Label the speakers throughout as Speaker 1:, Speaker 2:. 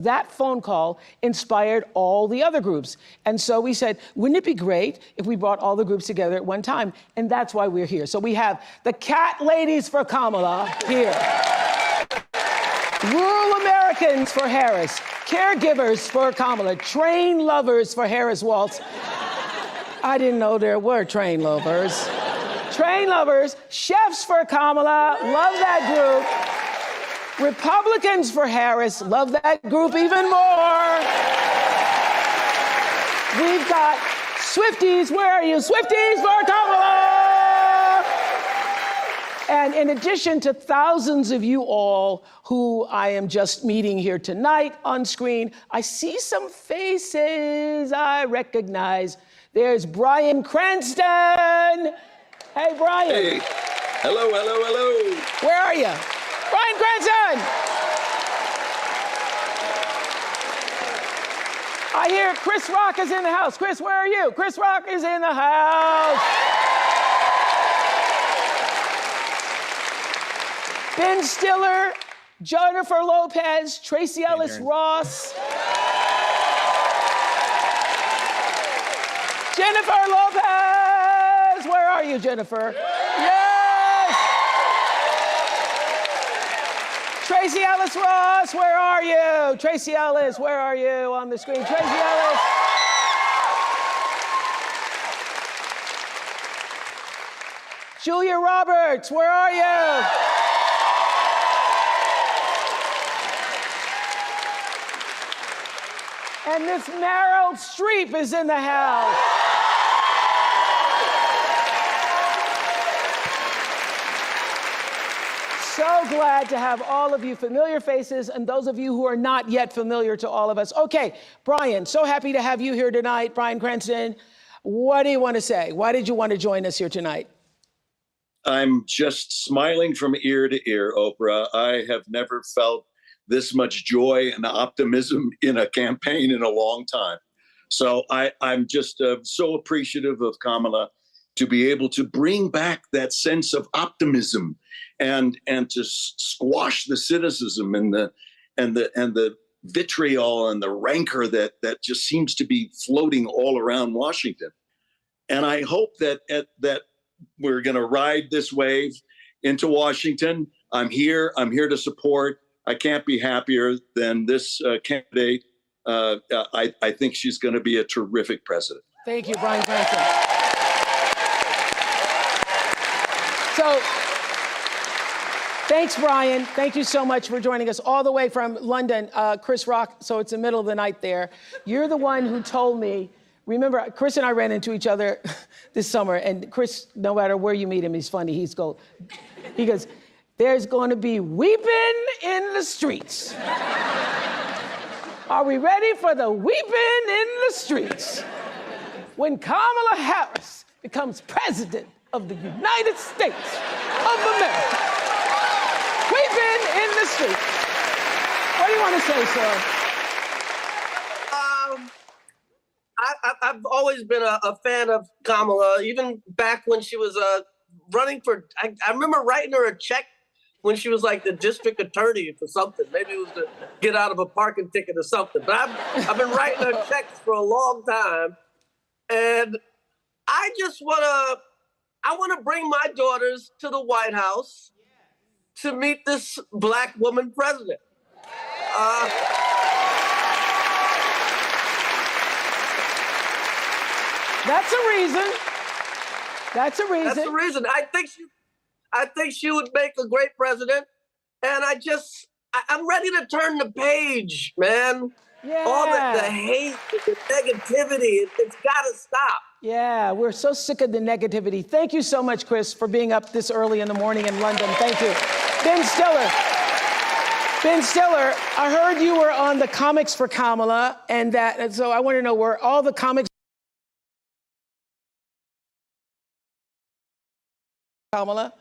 Speaker 1: That phone call inspired all the other groups. And so we said, wouldn't it be great if we brought all the groups together at one time? And that's why we're here. So we have the Cat Ladies for Kamala here. Rural Americans for Harris. Caregivers for Kamala. Train lovers for Harris Waltz. I didn't know there were train lovers. Train lovers. Chefs for Kamala. Love that group. Republicans for Harris, love that group even more. We've got Swifties, where are you? Swifties for Kamala! And in addition to thousands of you all who I am just meeting here tonight on screen, I see some faces I recognize. There's Bryan Cranston. Hey, Bryan.
Speaker 2: Hey, hello, hello, hello.
Speaker 1: Where are you? Bryan Cranston! I hear Chris Rock is in the house. Chris, where are you? Chris Rock is in the house. Ben Stiller, Jennifer Lopez, Tracy Ellis Ross. Jennifer Lopez! Where are you, Jennifer? Yes! Tracy Ellis Ross, where are you? Tracy Ellis, where are you on the screen? Tracy Ellis. Julia Roberts, where are you? And Miss Meryl Streep is in the house. So glad to have all of you familiar faces and those of you who are not yet familiar to all of us. Okay, Bryan, so happy to have you here tonight. Bryan Cranston, what do you want to say? Why did you want to join us here tonight?
Speaker 2: I'm just smiling from ear to ear, Oprah. I have never felt this much joy and optimism in a campaign in a long time. So I'm just so appreciative of Kamala to be able to bring back that sense of optimism and to squash the cynicism and the vitriol and the rancor that just seems to be floating all around Washington. And I hope that we're going to ride this wave into Washington. I'm here to support. I can't be happier than this candidate. I think she's going to be a terrific president.
Speaker 1: Thank you, Bryan Cranston. So, thanks, Bryan. Thank you so much for joining us all the way from London. Chris Rock, so it's the middle of the night there. You're the one who told me, remember, Chris and I ran into each other this summer, and Chris, no matter where you meet him, he's funny. He goes, there's going to be weeping in the streets. Are we ready for the weeping in the streets? When Kamala Harris becomes president of the United States of America. Weeping in the streets. What do you want to say, sir?
Speaker 3: I've always been a fan of Kamala, even back when she was running for, I remember writing her a check when she was like the district attorney for something. Maybe it was to get out of a parking ticket or something. But I've been writing her checks for a long time. And I just want to bring my daughters to the White House to meet this Black woman president.
Speaker 1: That's a reason. That's a reason.
Speaker 3: That's the reason. I think she would make a great president. And I'm ready to turn the page, man.
Speaker 1: Yeah.
Speaker 3: All the hate, the negativity, it's got to stop.
Speaker 1: Yeah, we're so sick of the negativity. Thank you so much, Chris, for being up this early in the morning in London. Thank you. Ben Stiller. Ben Stiller, I heard you were on the Comics for Kamala, and so I want to know where all the comics Kamala?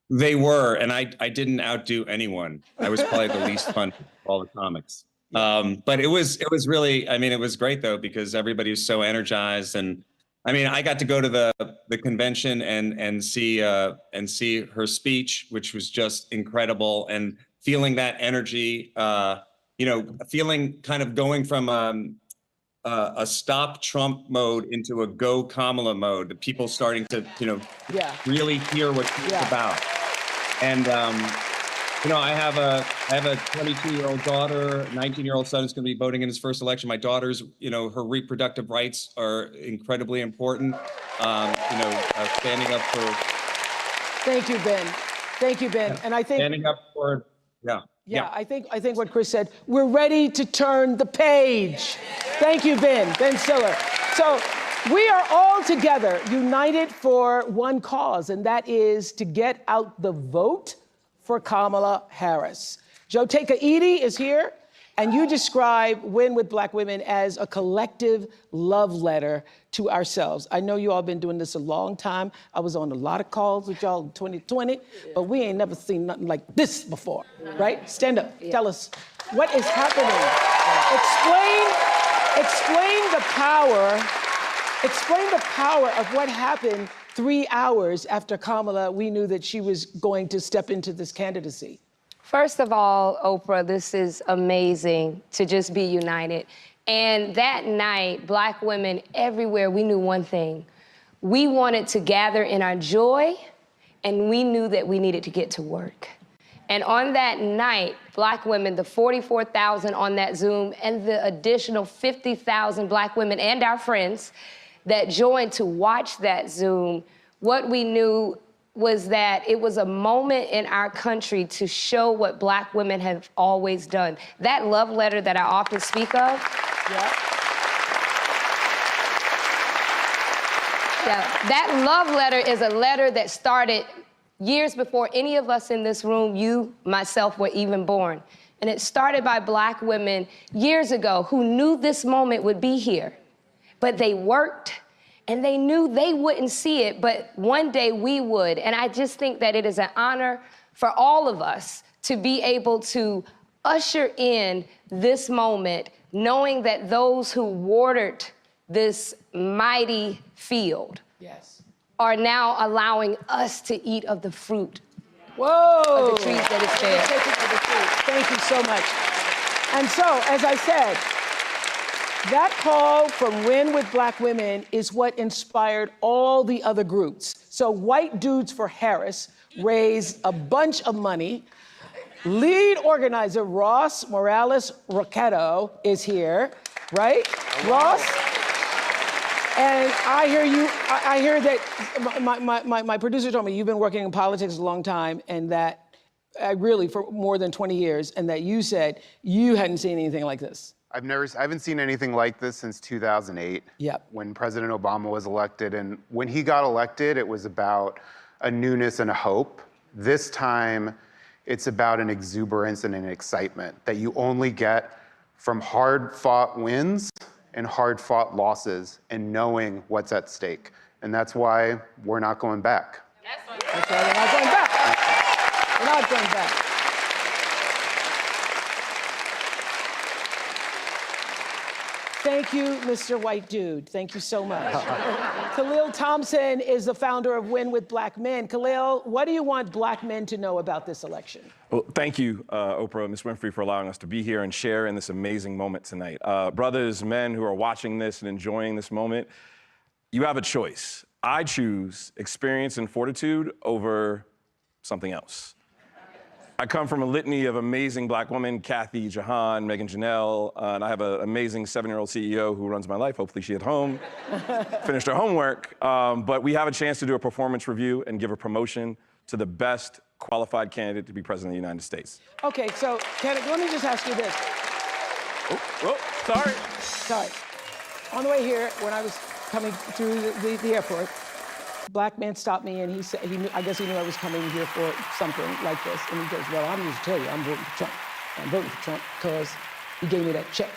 Speaker 4: They were, and I didn't outdo anyone. I was probably the least fun of all the comics. But it was really, I mean, it was great though, because everybody was so energized. And I mean, I got to go to the convention and see her speech, which was just incredible. And feeling that energy feeling kind of going from a stop Trump mode into a go Kamala mode. The people starting to, really hear what she's about. And I have a 22-year-old daughter, 19-year-old son who's going to be voting in his first election. My daughter's, her reproductive rights are incredibly important. Standing up for.
Speaker 1: Thank you, Ben. Thank you, Ben. And I think
Speaker 4: standing up for,
Speaker 1: I think what Chris said, we're ready to turn the page. Thank you, Ben Stiller. So we are all together, united for one cause, and that is to get out the vote for Kamala Harris. Joteka Edie is here, and you describe Win with Black Women as a collective love letter to ourselves. I know you all been doing this a long time. I was on a lot of calls with y'all in 2020, but we ain't never seen nothing like this before, right? Stand up, tell us, what is happening? Explain the power of what happened 3 hours after Kamala, we knew that she was going to step into this candidacy.
Speaker 5: First of all, Oprah, this is amazing to just be united. And that night, Black women everywhere, we knew one thing. We wanted to gather in our joy, and we knew that we needed to get to work. And on that night, Black women, the 44,000 on that Zoom, and the additional 50,000 Black women and our friends that joined to watch that Zoom, what we knew was that it was a moment in our country to show what Black women have always done. That love letter that I often speak of. That love letter is a letter that started years before any of us in this room, you, myself, were even born. And it started by Black women years ago who knew this moment would be here. But they worked, and they knew they wouldn't see it, but one day we would. And I just think that it is an honor for all of us to be able to usher in this moment, knowing that those who watered this mighty field are now allowing us to eat of the fruit of the trees that is there.
Speaker 1: Thank you so much. And so, as I said, that call from Win with Black Women is what inspired all the other groups. So White Dudes for Harris raised a bunch of money. Lead organizer Ross Morales Roquetto is here, right? Ross? And I hear that my producer told me you've been working in politics a long time, and that really for more than 20 years, and that you said you hadn't seen anything like this.
Speaker 6: I haven't seen anything like this since 2008, when President Obama was elected. And when he got elected, it was about a newness and a hope. This time, it's about an exuberance and an excitement that you only get from hard-fought wins and hard-fought losses and knowing what's at stake. And that's why we're not going back.
Speaker 1: That's why we're not going back. We're not going back. Thank you, Mr. White Dude. Thank you so much. Khalil Thompson is the founder of Win with Black Men. Khalil, what do you want Black men to know about this election?
Speaker 7: Well, thank you, Oprah and Ms. Winfrey, for allowing us to be here and share in this amazing moment tonight. Brothers, men who are watching this and enjoying this moment, you have a choice. I choose experience and fortitude over something else. I come from a litany of amazing Black women, Kathy, Jahan, Megan Janelle, and I have an amazing 7-year-old CEO who runs my life. Hopefully she's at home, finished her homework. But we have a chance to do a performance review and give a promotion to the best qualified candidate to be president of the United States.
Speaker 1: Okay, so let me just ask you this. Sorry. On the way here, when I was coming through the airport, Black man stopped me and he said, I guess he knew I was coming here for something like this. And he goes, well, I'm just tell you, I'm voting for Trump. I'm voting for Trump because he gave me that check.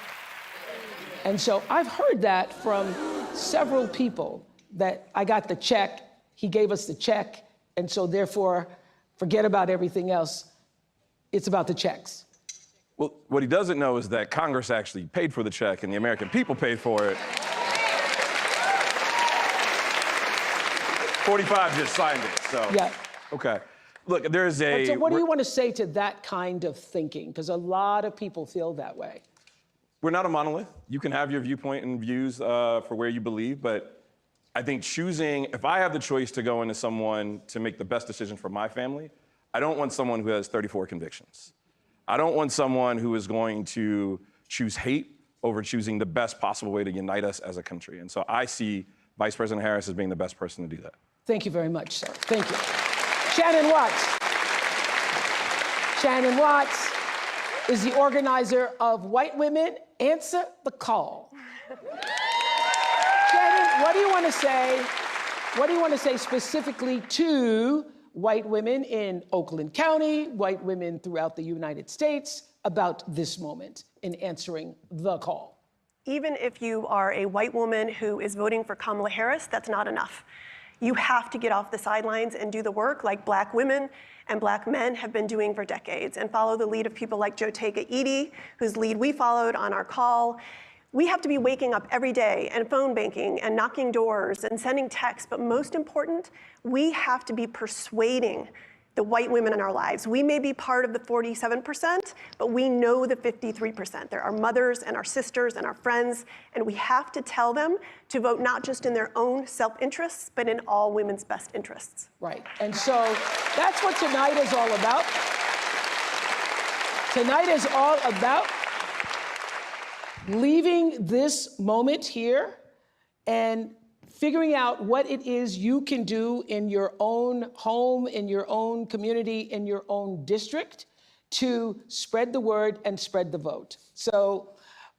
Speaker 1: And so I've heard that from several people, that I got the check, he gave us the check, and so therefore, forget about everything else. It's about the checks.
Speaker 7: Well, what he doesn't know is that Congress actually paid for the check and the American people paid for it. 45 just signed it, so.
Speaker 1: Yeah.
Speaker 7: Okay. Look, there's a...
Speaker 1: So what do you want to say to that kind of thinking? Because a lot of people feel that way.
Speaker 7: We're not a monolith. You can have your viewpoint and views for where you believe, but I think choosing, if I have the choice to go into someone to make the best decision for my family, I don't want someone who has 34 convictions. I don't want someone who is going to choose hate over choosing the best possible way to unite us as a country. And so I see Vice President Harris as being the best person to do that.
Speaker 1: Thank you very much, sir. Thank you. Shannon Watts. Shannon Watts is the organizer of White Women Answer the Call. Shannon, what do you want to say? What do you want to say specifically to white women in Oakland County, white women throughout the United States about this moment in answering the call?
Speaker 8: Even if you are a white woman who is voting for Kamala Harris, that's not enough. You have to get off the sidelines and do the work like Black women and Black men have been doing for decades and follow the lead of people like Jotega Edie, whose lead we followed on our call. We have to be waking up every day and phone banking and knocking doors and sending texts, but most important, we have to be persuading the white women in our lives. We may be part of the 47%, but we know the 53%. They're our mothers and our sisters and our friends, and we have to tell them to vote not just in their own self-interests, but in all women's best interests.
Speaker 1: Right, and so that's what tonight is all about. Tonight is all about leaving this moment here and figuring out what it is you can do in your own home, in your own community, in your own district to spread the word and spread the vote. So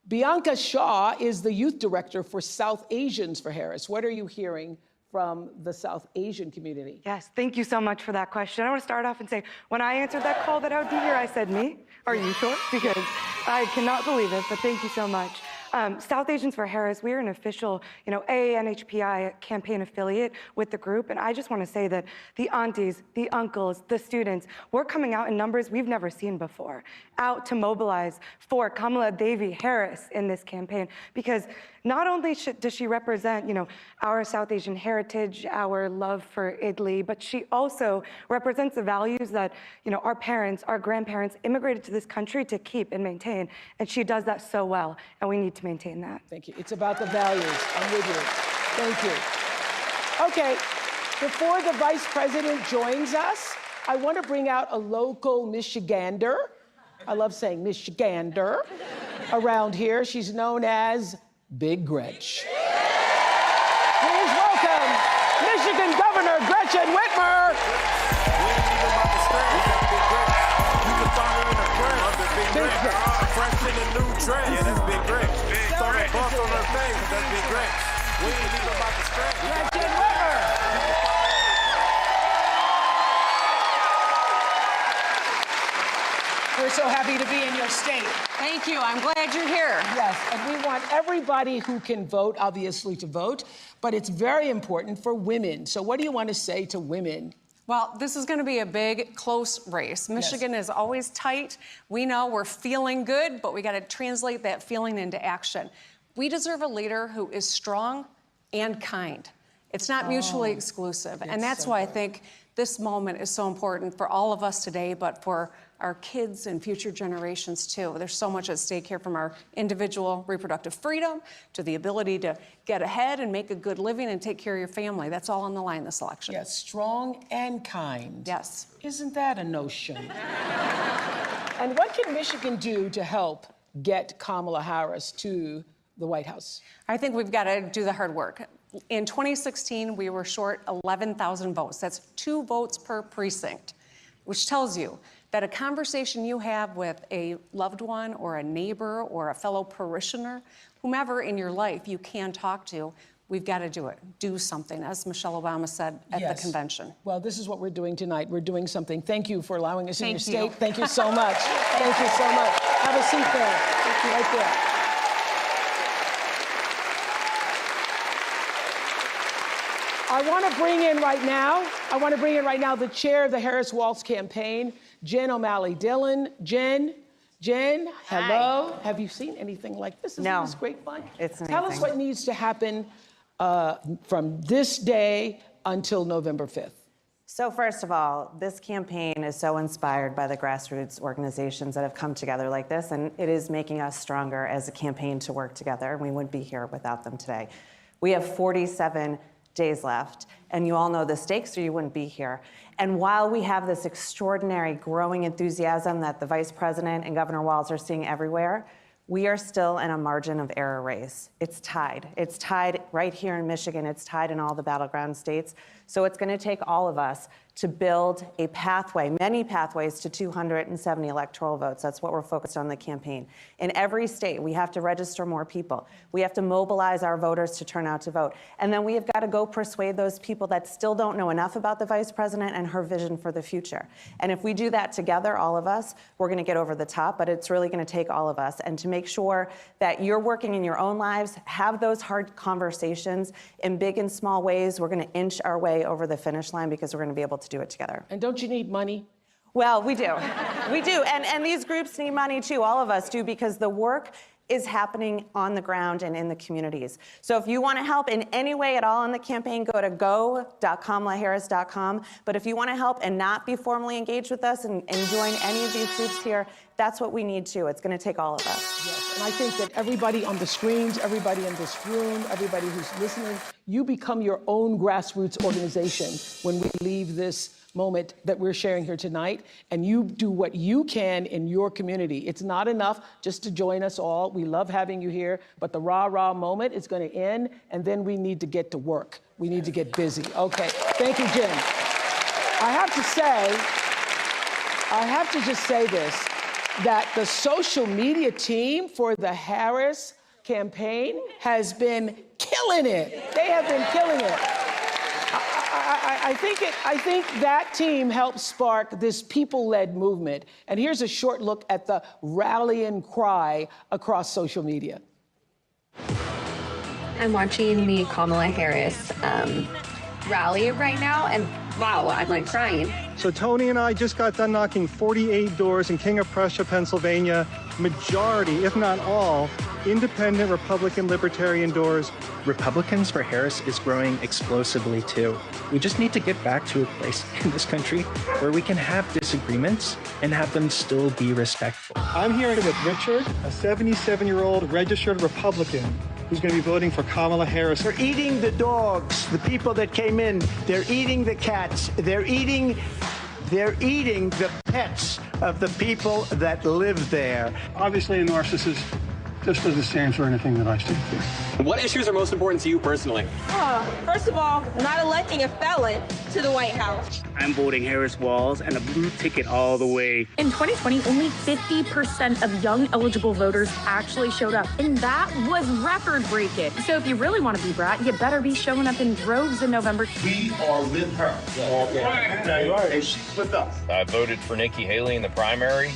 Speaker 1: Bianca Shaw is the youth director for South Asians for Harris. What are you hearing from the South Asian community?
Speaker 9: Yes, thank you so much for that question. I want to start off and say, when I answered that call that I would be here, I said, me? Are you sure? Because I cannot believe it, but thank you so much. South Asians for Harris, we are an official, AANHPI campaign affiliate with the group, and I just want to say that the aunties, the uncles, the students, we're coming out in numbers we've never seen before, out to mobilize for Kamala Devi Harris in this campaign, because not only does she represent, our South Asian heritage, our love for Idli, but she also represents the values that, our parents, our grandparents immigrated to this country to keep and maintain, and she does that so well, and we need to maintain that.
Speaker 1: Thank you. It's about the values. I'm with you. Thank you. Okay, before the Vice President joins us, I want to bring out a local Michigander. I love saying Michigander around here. She's known as Big Gretch. Please welcome Michigan Governor Gretchen Whitmer.
Speaker 10: Big Gretch. Fresh in the new dress. Yeah, that's Big Gretch. Started bump on her face. That's Big Gretch. We ain't even about to scratch.
Speaker 1: Gretchen Whitmer. We're so happy to be in your state.
Speaker 11: Thank you. I'm glad you're here.
Speaker 1: Yes, and we want everybody who can vote, obviously, to vote, but it's very important for women. So what do you want to say to women?
Speaker 11: Well, this is going to be a big, close race. Michigan is always tight. We know we're feeling good, but we got to translate that feeling into action. We deserve a leader who is strong and kind. It's not mutually exclusive. And that's why I think this moment is so important for all of us today, but for our kids and future generations too. There's so much at stake here, from our individual reproductive freedom to the ability to get ahead and make a good living and take care of your family. That's all on the line this election.
Speaker 1: Yes, strong and kind.
Speaker 11: Yes.
Speaker 1: Isn't that a notion? And what can Michigan do to help get Kamala Harris to the White House?
Speaker 11: I think we've got to do the hard work. In 2016, we were short 11,000 votes. That's 2 votes per precinct, which tells you that a conversation you have with a loved one or a neighbor or a fellow parishioner, whomever in your life you can talk to, we've got to do it. Do something, as Michelle Obama said at the convention.
Speaker 1: Well, this is what we're doing tonight. We're doing something. Thank you for allowing us in your
Speaker 11: Thank you.
Speaker 1: state. Thank you so much. Thank you so much. Have a seat there. Right there. I want to bring in right now the chair of the Harris Waltz campaign, Jen O'Malley Dillon. Jen, hello. Hi. Have you seen anything like this? Isn't this great fun?
Speaker 12: It's amazing.
Speaker 1: Tell us what needs to happen from this day until November 5th.
Speaker 12: So first of all, this campaign is so inspired by the grassroots organizations that have come together like this, and it is making us stronger as a campaign to work together. We wouldn't be here without them today. We have 47 days left, and you all know the stakes or you wouldn't be here. And while we have this extraordinary growing enthusiasm that the Vice President and Governor Walz are seeing everywhere, we are still in a margin of error race. It's tied. It's tied right here in Michigan. It's tied in all the battleground states. So it's going to take all of us to build a pathway, many pathways to 270 electoral votes. That's what we're focused on in the campaign. In every state, we have to register more people. We have to mobilize our voters to turn out to vote. And then we have got to go persuade those people that still don't know enough about the Vice President and her vision for the future. And if we do that together, all of us, we're going to get over the top, but it's really going to take all of us. And to make sure that you're working in your own lives, have those hard conversations in big and small ways. We're going to inch our way over the finish line because we're going to be able to do it together.
Speaker 1: And don't you need money?
Speaker 12: Well, we do. We do. And these groups need money too. All of us do, because the work is happening on the ground and in the communities. So if you want to help in any way at all in the campaign, go to go.kamalaharris.com. But if you want to help and not be formally engaged with us and join any of these groups here, that's what we need too. It's going to take all of us.
Speaker 1: Yes, and I think that everybody on the screens, everybody in this room, everybody who's listening, you become your own grassroots organization when we leave this moment that we're sharing here tonight, and you do what you can in your community. It's not enough just to join us all. We love having you here, but the rah-rah moment is going to end, and then we need to get to work. We need to get busy. Okay, thank you, Jim. I have to just say this, that the social media team for the Harris campaign has been killing it. They have been killing it. I think that team helped spark this people-led movement. And here's a short look at the rallying cry across social media.
Speaker 13: I'm watching the Kamala Harris rally right now, and wow, I'm like crying.
Speaker 14: So Tony and I just got done knocking 48 doors in King of Prussia, Pennsylvania. Majority, if not all, independent Republican libertarian doors.
Speaker 15: Republicans for Harris is growing explosively too. We just need to get back to a place in this country where we can have disagreements and have them still be respectful.
Speaker 14: I'm here with Richard, a 77-year-old registered Republican who's going to be voting for Kamala Harris.
Speaker 16: They're eating the dogs, the people that came in. They're eating the cats. They're eating the pets of the people that live there.
Speaker 14: Obviously, a narcissist just doesn't stand for anything that I stand for.
Speaker 17: What issues are most important to you personally?
Speaker 18: First of all, not electing a felon to the White House.
Speaker 19: I'm voting Harris Walz and a blue ticket all the way.
Speaker 20: In 2020, only 50% of young eligible voters actually showed up, and that was record-breaking. So if you really want to be brat, you better be showing up in droves in November.
Speaker 21: We are with her. And she's with us.
Speaker 22: I voted for Nikki Haley in the primary.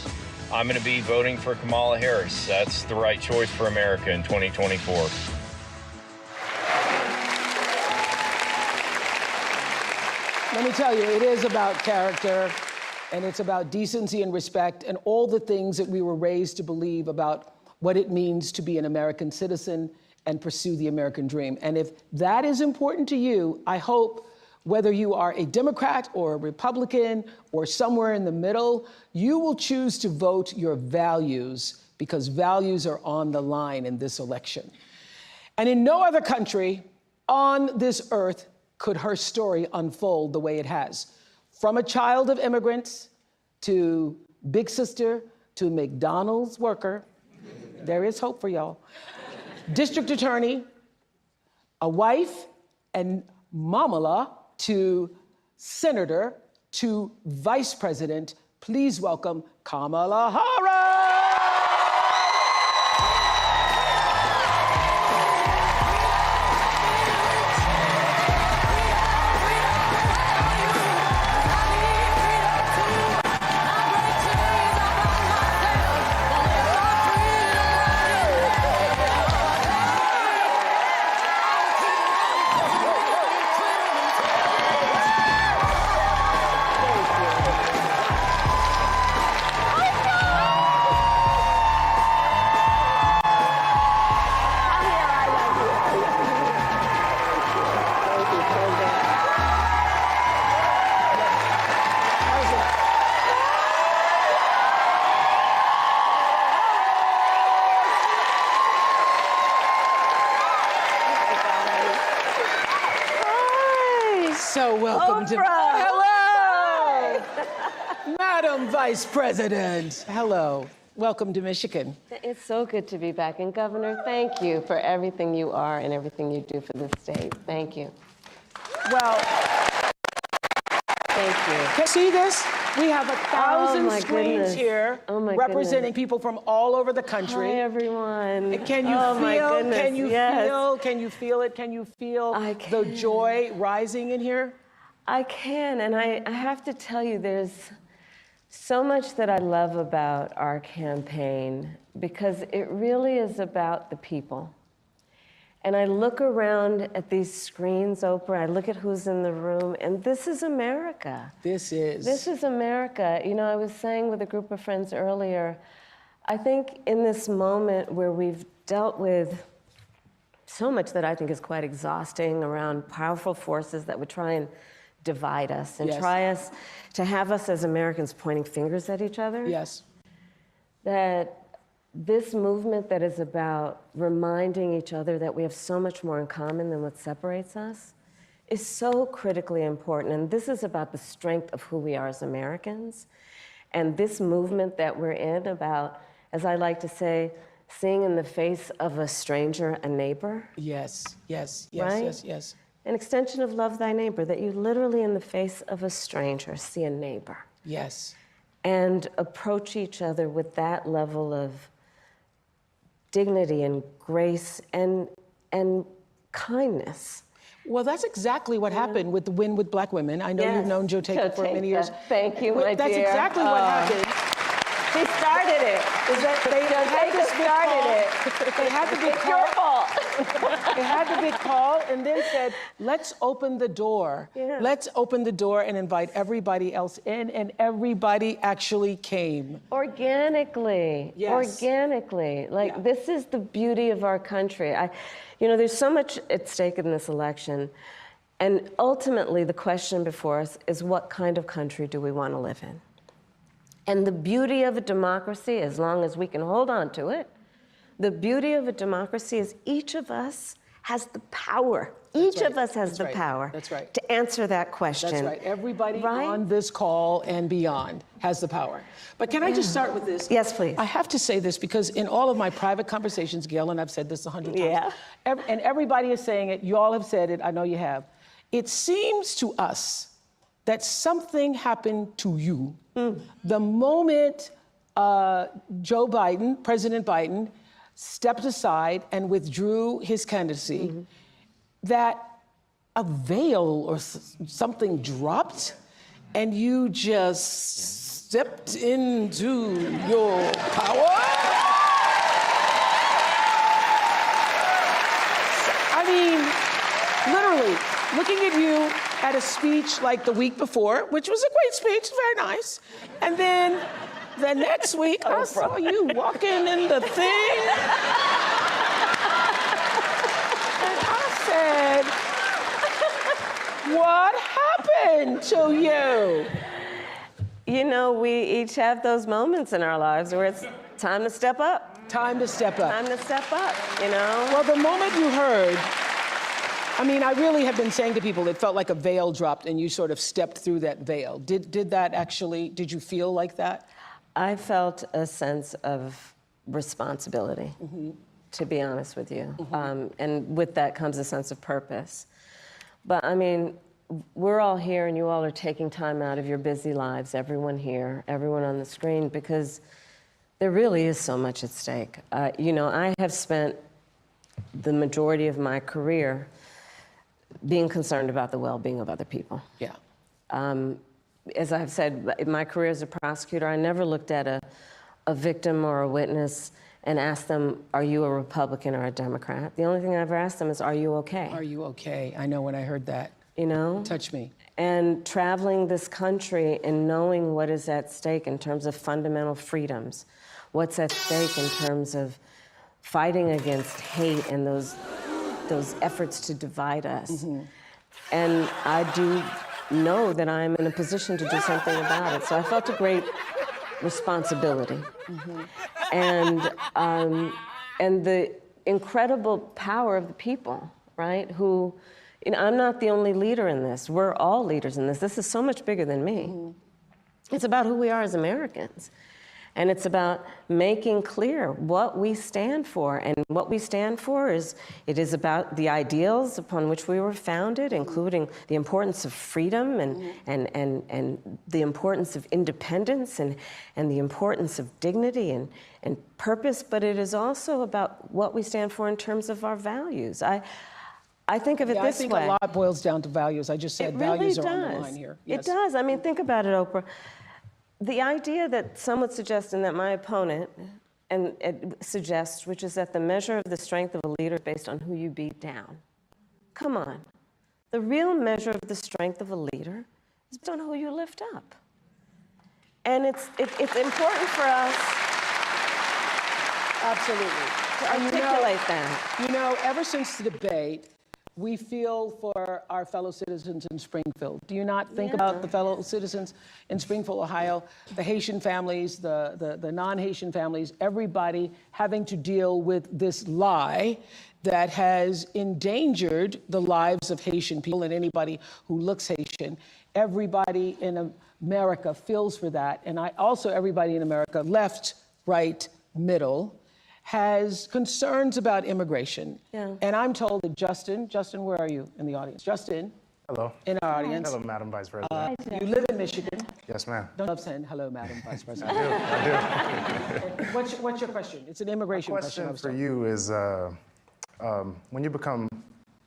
Speaker 22: I'm going to be voting for Kamala Harris. That's the right choice for America in 2024.
Speaker 1: Let me tell you, it is about character, and it's about decency and respect, and all the things that we were raised to believe about what it means to be an American citizen and pursue the American dream. And if that is important to you, I hope, whether you are a Democrat or a Republican or somewhere in the middle, you will choose to vote your values, because values are on the line in this election. And in no other country on this earth could her story unfold the way it has. From a child of immigrants to big sister to McDonald's worker, there is hope for y'all. District attorney, a wife, and mamala, to senator, to vice president. Please welcome Kamala Harris. So welcome to... Oh, hello! Madam Vice President. Hello. Welcome to Michigan.
Speaker 2: It's so good to be back. And Governor, thank you for everything you are and everything you do for the state. Thank you.
Speaker 1: Well,
Speaker 2: thank you.
Speaker 1: Can you see this? We have 1,000 screens here representing people from all over the country.
Speaker 2: Hi, everyone.
Speaker 1: Can you feel? Can you feel? Can you feel it? Can you feel the joy rising in here?
Speaker 2: I can, and I have to tell you, there's so much that I love about our campaign because it really is about the people. And I look around at these screens, Oprah, I look at who's in the room, and this is America.
Speaker 1: This is.
Speaker 2: This is America. You know, I was saying with a group of friends earlier, I think in this moment where we've dealt with so much that I think is quite exhausting around powerful forces that would try and divide us and try us to have us as Americans pointing fingers at each other.
Speaker 1: Yes.
Speaker 2: That this movement that is about reminding each other that we have so much more in common than what separates us is so critically important. And this is about the strength of who we are as Americans. And this movement that we're in about, as I like to say, seeing in the face of a stranger a neighbor.
Speaker 1: Yes, yes, yes,
Speaker 2: right?
Speaker 1: yes, yes.
Speaker 2: An extension of love thy neighbor, that you literally in the face of a stranger see a neighbor.
Speaker 1: Yes.
Speaker 2: And approach each other with that level of dignity and grace and kindness.
Speaker 1: Well, that's exactly what happened with the Win with Black Women. I know you've known Joe Taker for many years.
Speaker 2: Thank you, my
Speaker 1: That's
Speaker 2: dear.
Speaker 1: exactly what happened.
Speaker 2: He started it.
Speaker 1: They had this big call. They had the big call.
Speaker 2: Your fault.
Speaker 1: They had the big call and then said, let's open the door.
Speaker 2: Yeah.
Speaker 1: Let's open the door and invite everybody else in, and everybody actually came.
Speaker 2: Organically.
Speaker 1: Yes.
Speaker 2: Organically. Like, this is the beauty of our country. You know, there's so much at stake in this election. And ultimately, the question before us is, what kind of country do we want to live in? And the beauty of a democracy, as long as we can hold on to it, the beauty of a democracy is each of us has the power. Each of us has the power to answer that question.
Speaker 1: That's right. Everybody on this call and beyond has the power. But can I just start with this?
Speaker 2: Yes, please.
Speaker 1: I have to say this because in all of my private conversations, Gail, and I've said this 100 times, and everybody is saying it, you all have said it, I know you have. It seems to us that something happened to you the moment Joe Biden, President Biden, stepped aside and withdrew his candidacy, that a veil or something dropped and you just stepped into your power? I mean, literally, looking at you at a speech like the week before, which was a great speech, very nice. And then the next week, I saw you walking in the thing. And I said, what happened to you?
Speaker 2: You know, we each have those moments in our lives where it's time to step up.
Speaker 1: Time to step up.
Speaker 2: Time to step up, you know?
Speaker 1: Well, the moment you heard, I mean, I really have been saying to people, it felt like a veil dropped and you sort of stepped through that veil. Did that actually, did you feel like that?
Speaker 2: I felt a sense of responsibility, to be honest with you. And with that comes a sense of purpose. But I mean, we're all here and you all are taking time out of your busy lives, everyone here, everyone on the screen, because there really is so much at stake. You know, I have spent the majority of my career being concerned about the well-being of other people.
Speaker 1: Yeah.
Speaker 2: As I've said, in my career as a prosecutor, I never looked at a victim or a witness and asked them, are you a Republican or a Democrat? The only thing I ever asked them is, are you okay?
Speaker 1: Are you okay? I know when I heard that.
Speaker 2: You know?
Speaker 1: Touch me.
Speaker 2: And traveling this country and knowing what is at stake in terms of fundamental freedoms, what's at stake in terms of fighting against hate and those efforts to divide us. And I do know that I'm in a position to do something about it. So I felt a great responsibility. And the incredible power of the people, right, who You know, I'm not the only leader in this. We're all leaders in this. This is so much bigger than me. It's about who we are as Americans. And it's about making clear what we stand for. And what we stand for is, it is about the ideals upon which we were founded, including the importance of freedom and the importance of independence and the importance of dignity and purpose. But it is also about what we stand for in terms of our values. I think of it this way.
Speaker 1: I think a lot boils down to values. I just said values are on the line here.
Speaker 2: It does. I mean, think about it, Oprah. The idea that some would suggest, and that my opponent suggests, which is that the measure of the strength of a leader is based on who you beat down. Come on. The real measure of the strength of a leader is based on who you lift up. And it's important for us
Speaker 1: absolutely
Speaker 2: to articulate that.
Speaker 1: You know, ever since the debate, we feel for our fellow citizens in Springfield. Do you not think about the fellow citizens in Springfield, Ohio, the Haitian families, the non-Haitian families, everybody having to deal with this lie that has endangered the lives of Haitian people and anybody who looks Haitian? Everybody in America feels for that. And everybody in America, left, right, middle, has concerns about immigration. And I'm told that Justin, where are you in the audience? Justin.
Speaker 3: Hello.
Speaker 1: In our audience.
Speaker 3: Hello, Madam Vice President.
Speaker 1: You live in Michigan.
Speaker 3: Yes, ma'am.
Speaker 1: Don't love saying hello, Madam Vice President.
Speaker 3: I do.
Speaker 1: What's your question? It's an immigration question.
Speaker 3: My question for you is, when you become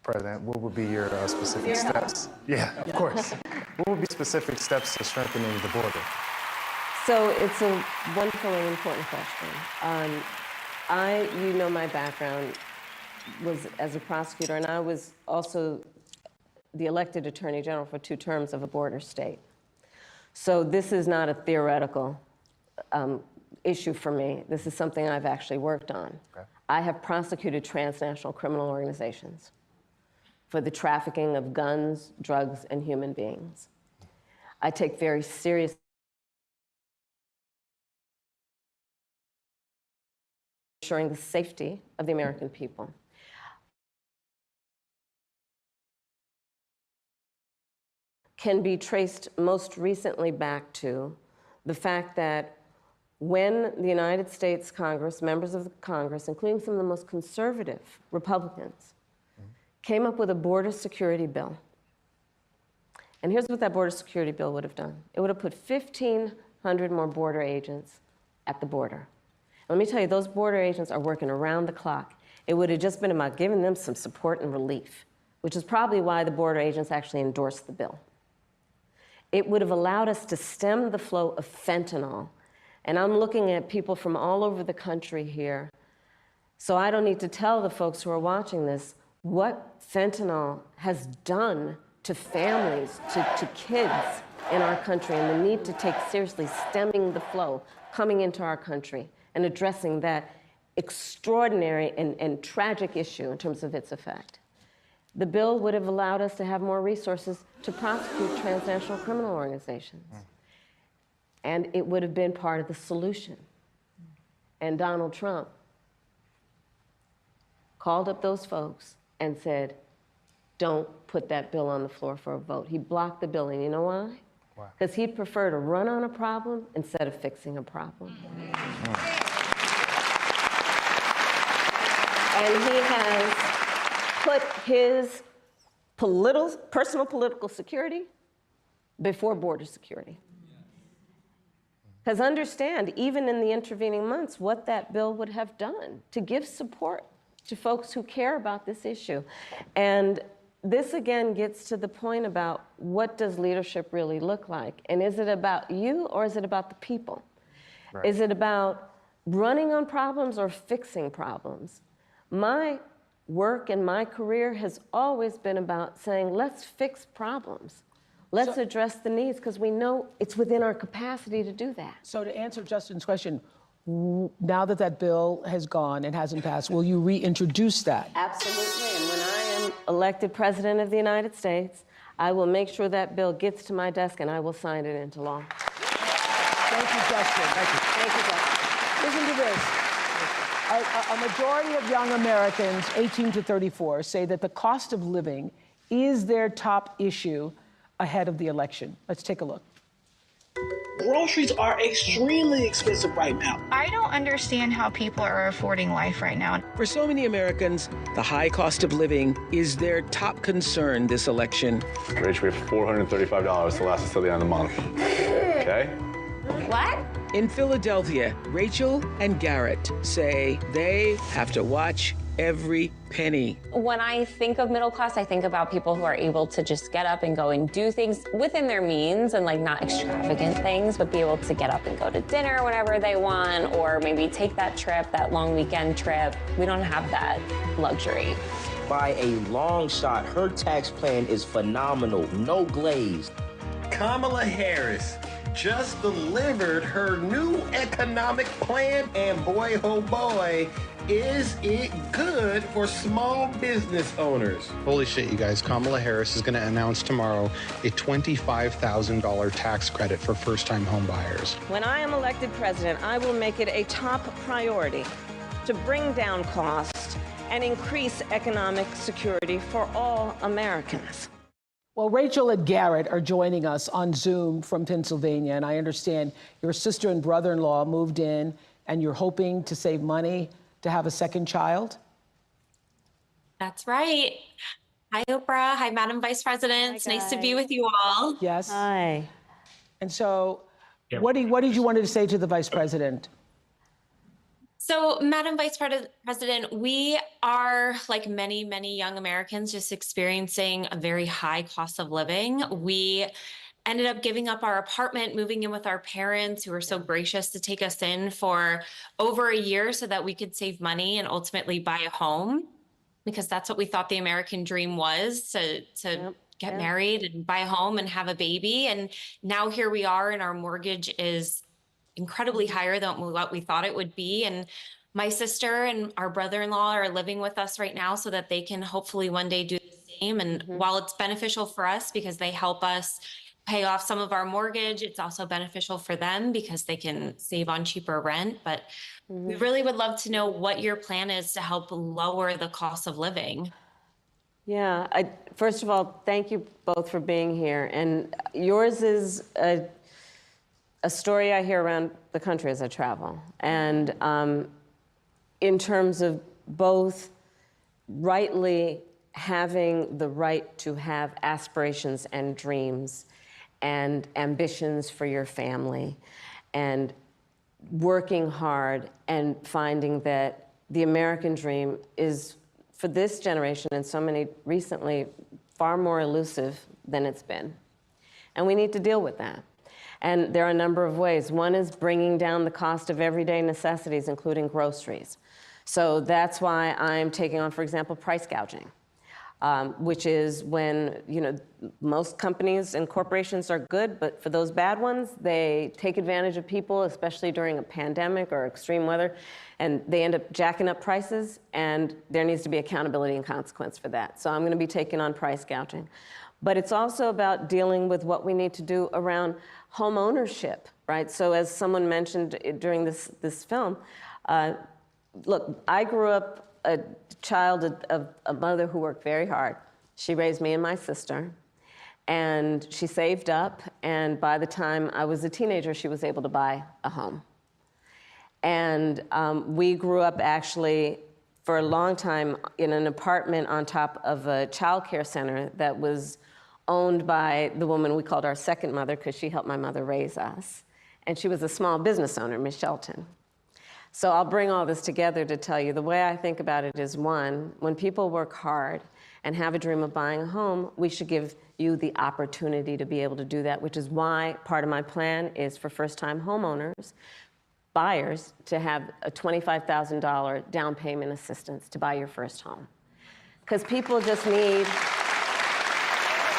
Speaker 3: president, what would be your specific steps? Yeah, of course. What would be specific steps to strengthening the border?
Speaker 2: So it's a wonderfully important question. You know, my background was as a prosecutor, and I was also the elected attorney general for 2 terms of a border state. So this is not a theoretical issue for me. This is something I've actually worked on. Okay. I have prosecuted transnational criminal organizations for the trafficking of guns, drugs, and human beings. I take very seriously ensuring the safety of the American people. Can be traced most recently back to the fact that when the United States Congress, members of the Congress, including some of the most conservative Republicans, came up with a border security bill. And here's what that border security bill would have done. It would have put 1,500 more border agents at the border. Let me tell you, those border agents are working around the clock. It would have just been about giving them some support and relief, which is probably why the border agents actually endorsed the bill. It would have allowed us to stem the flow of fentanyl. And I'm looking at people from all over the country here, so I don't need to tell the folks who are watching this what fentanyl has done to families, to kids in our country, and the need to take seriously stemming the flow coming into our country and addressing that extraordinary and tragic issue in terms of its effect. The bill would have allowed us to have more resources to prosecute transnational criminal organizations. And it would have been part of the solution. And Donald Trump called up those folks and said, don't put that bill on the floor for a vote. He blocked the bill, and you know why? Because he'd prefer to run on a problem instead of fixing a problem. And he has put his personal political security before border security. Because understand, even in the intervening months, what that bill would have done to give support to folks who care about this issue. And this again gets to the point about what does leadership really look like? And is it about you or is it about the people? Right. Is it about running on problems or fixing problems? My work and my career has always been about saying, let's fix problems. Let's address the needs, because we know it's within our capacity to do that.
Speaker 1: So to answer Justin's question, now that that bill has gone and hasn't passed, will you reintroduce that?
Speaker 2: Absolutely, and when I am elected President of the United States, I will make sure that bill gets to my desk and I will sign it into law.
Speaker 1: Thank you, Justin.
Speaker 2: Thank you. Thank you, Justin.
Speaker 1: Listen to this. A majority of young Americans, 18 to 34, say that the cost of living is their top issue ahead of the election. Let's take a look.
Speaker 4: Groceries are extremely expensive right now.
Speaker 5: I don't understand how people are affording life right now.
Speaker 1: For so many Americans, the high cost of living is their top concern this election.
Speaker 23: Rach, we have $435 to last us till the end of the month. Okay?
Speaker 5: What?
Speaker 1: In Philadelphia, Rachel and Garrett say they have to watch every penny.
Speaker 24: When I think of middle class, I think about people who are able to just get up and go and do things within their means and like not extravagant things, but be able to get up and go to dinner whenever they want, or maybe take that trip, that long weekend trip. We don't have that luxury.
Speaker 25: By a long shot, her tax plan is phenomenal, no glaze.
Speaker 10: Kamala Harris just delivered her new economic plan, and boy, oh boy, is it good for small business owners.
Speaker 26: Holy shit, you guys. Kamala Harris is going to announce tomorrow a $25,000 tax credit for first-time home buyers.
Speaker 2: When I am elected president, I will make it a top priority to bring down costs and increase economic security for all Americans.
Speaker 1: Well, Rachel and Garrett are joining us on Zoom from Pennsylvania, and I understand your sister and brother-in-law moved in, and you're hoping to save money to have a second child?
Speaker 27: That's right. Hi, Oprah. Hi, Madam Vice President. It's nice to be with you all.
Speaker 1: Yes.
Speaker 2: Hi.
Speaker 1: And so, what did you want to say to the Vice President?
Speaker 27: So, Madam Vice President, we are, like many, many young Americans, just experiencing a very high cost of living. We ended up giving up our apartment, moving in with our parents who were so gracious to take us in for over a year so that we could save money and ultimately buy a home, because that's what we thought the American dream was, to get married and buy a home and have a baby. And now here we are, and our mortgage is incredibly higher than what we thought it would be. And my sister and our brother-in-law are living with us right now so that they can hopefully one day do the same. And while it's beneficial for us because they help us pay off some of our mortgage, it's also beneficial for them because they can save on cheaper rent. But we really would love to know what your plan is to help lower the cost of living.
Speaker 2: Yeah, first of all, thank you both for being here. And yours is a story I hear around the country as I travel. And in terms of both rightly having the right to have aspirations and dreams and ambitions for your family, and working hard and finding that the American dream is, for this generation and so many recently, far more elusive than it's been. And we need to deal with that. And there are a number of ways. One is bringing down the cost of everyday necessities, including groceries. So that's why I'm taking on, for example, price gouging. Which is when, most companies and corporations are good, but for those bad ones, they take advantage of people, especially during a pandemic or extreme weather, and they end up jacking up prices, and there needs to be accountability and consequence for that. So I'm going to be taking on price gouging. But it's also about dealing with what we need to do around home ownership, right? So as someone mentioned during this film, look, I grew up a child of a mother who worked very hard. She raised me and my sister, and she saved up, and by the time I was a teenager, she was able to buy a home. And we grew up actually for a long time in an apartment on top of a child care center that was owned by the woman we called our second mother, because she helped my mother raise us. And she was a small business owner, Miss Shelton. So I'll bring all this together to tell you, the way I think about it is, one, when people work hard and have a dream of buying a home, we should give you the opportunity to be able to do that, which is why part of my plan is for first-time homeowners, buyers, to have a $25,000 down payment assistance to buy your first home. Because people just need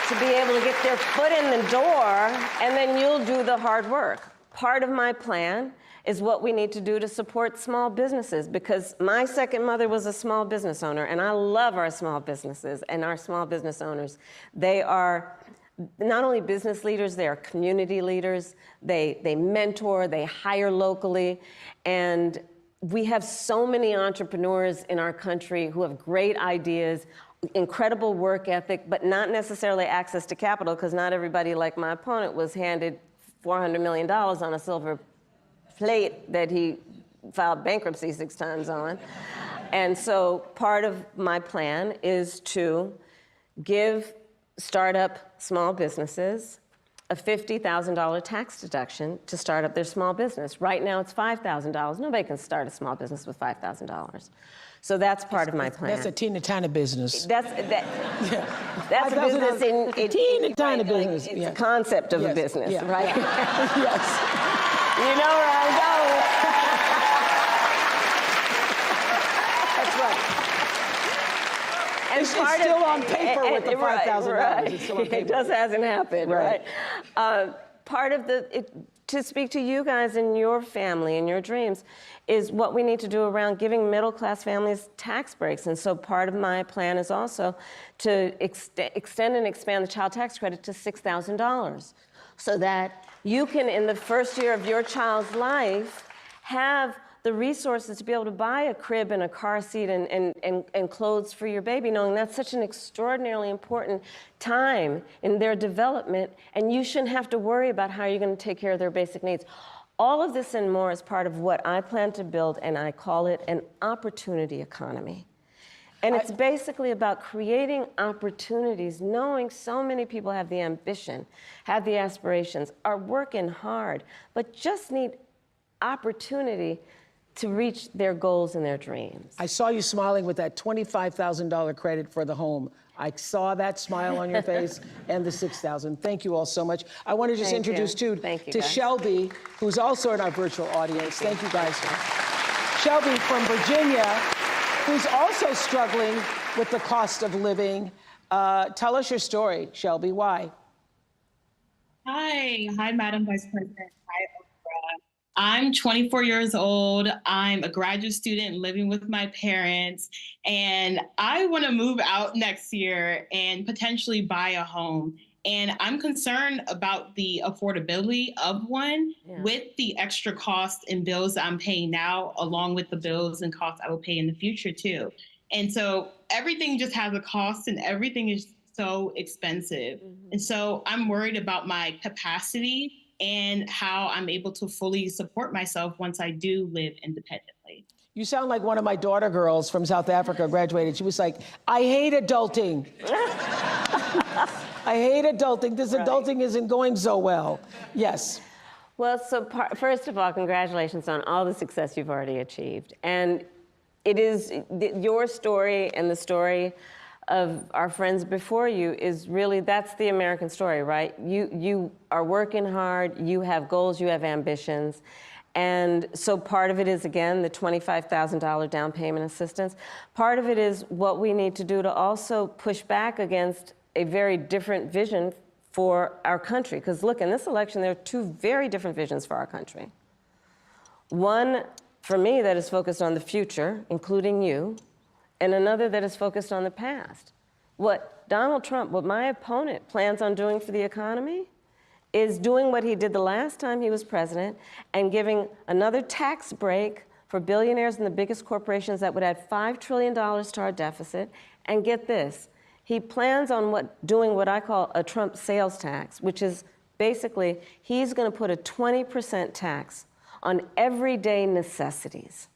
Speaker 2: to be able to get their foot in the door, and then you'll do the hard work. Part of my plan is what we need to do to support small businesses, because my second mother was a small business owner, and I love our small businesses and our small business owners. They are not only business leaders, they are community leaders. They mentor, they hire locally, and we have so many entrepreneurs in our country who have great ideas, incredible work ethic, but not necessarily access to capital, because not everybody, like my opponent, was handed $400 million on a silver plate that he filed bankruptcy 6 times on. And so part of my plan is to give startup small businesses a $50,000 tax deduction to start up their small business. Right now it's $5,000. Nobody can start a small business with $5,000. So that's part of my plan.
Speaker 1: That's a teeny tiny business.
Speaker 2: That's a business in
Speaker 1: teeny tiny business.
Speaker 2: It's a concept of a business, right?
Speaker 1: Yes.
Speaker 2: You know where I'm going.
Speaker 1: That's right.
Speaker 2: And
Speaker 1: it's still on paper with the $5,000.
Speaker 2: Right.
Speaker 1: It's still on paper.
Speaker 2: It just hasn't happened, right? Part of to speak to you guys and your family and your dreams is what we need to do around giving middle-class families tax breaks. And so part of my plan is also to extend and expand the child tax credit to $6,000 so that you can, in the first year of your child's life, have the resources to be able to buy a crib and a car seat and clothes for your baby, knowing that's such an extraordinarily important time in their development, and you shouldn't have to worry about how you're going to take care of their basic needs. All of this and more is part of what I plan to build, and I call it an opportunity economy. And it's basically about creating opportunities, knowing so many people have the ambition, have the aspirations, are working hard, but just need opportunity to reach their goals and their dreams.
Speaker 1: I saw you smiling with that $25,000 credit for the home. I saw that smile on your face and the $6,000. Thank you all so much. I want to just introduce to Shelby, who's also in our virtual audience. Thank you guys. Shelby from Virginia, who's also struggling with the cost of living. Tell us your story, Shelby. Why?
Speaker 6: Hi, Madam Vice President. Hi, Oprah. I'm 24 years old. I'm a graduate student living with my parents, and I want to move out next year and potentially buy a home. And I'm concerned about the affordability of one with the extra costs and bills that I'm paying now, along with the bills and costs I will pay in the future too. And so everything just has a cost and everything is so expensive. And so I'm worried about my capacity and how I'm able to fully support myself once I do live independently.
Speaker 1: You sound like one of my daughter girls from South Africa graduated. She was like, I hate adulting. I hate adulting. This adulting isn't going so well. Yes.
Speaker 2: Well, so first of all, congratulations on all the success you've already achieved. And it is your story and the story of our friends before you is really, that's the American story, right? You are working hard, you have goals, you have ambitions. And so part of it is, again, the $25,000 down payment assistance. Part of it is what we need to do to also push back against a very different vision for our country. Because look, in this election, there are two very different visions for our country. One, for me, that is focused on the future, including you, and another that is focused on the past. What Donald Trump, what my opponent plans on doing for the economy is doing what he did the last time he was president and giving another tax break for billionaires and the biggest corporations that would add $5 trillion to our deficit. And get this, he plans on doing what I call a Trump sales tax, which is basically he's going to put a 20% tax on everyday necessities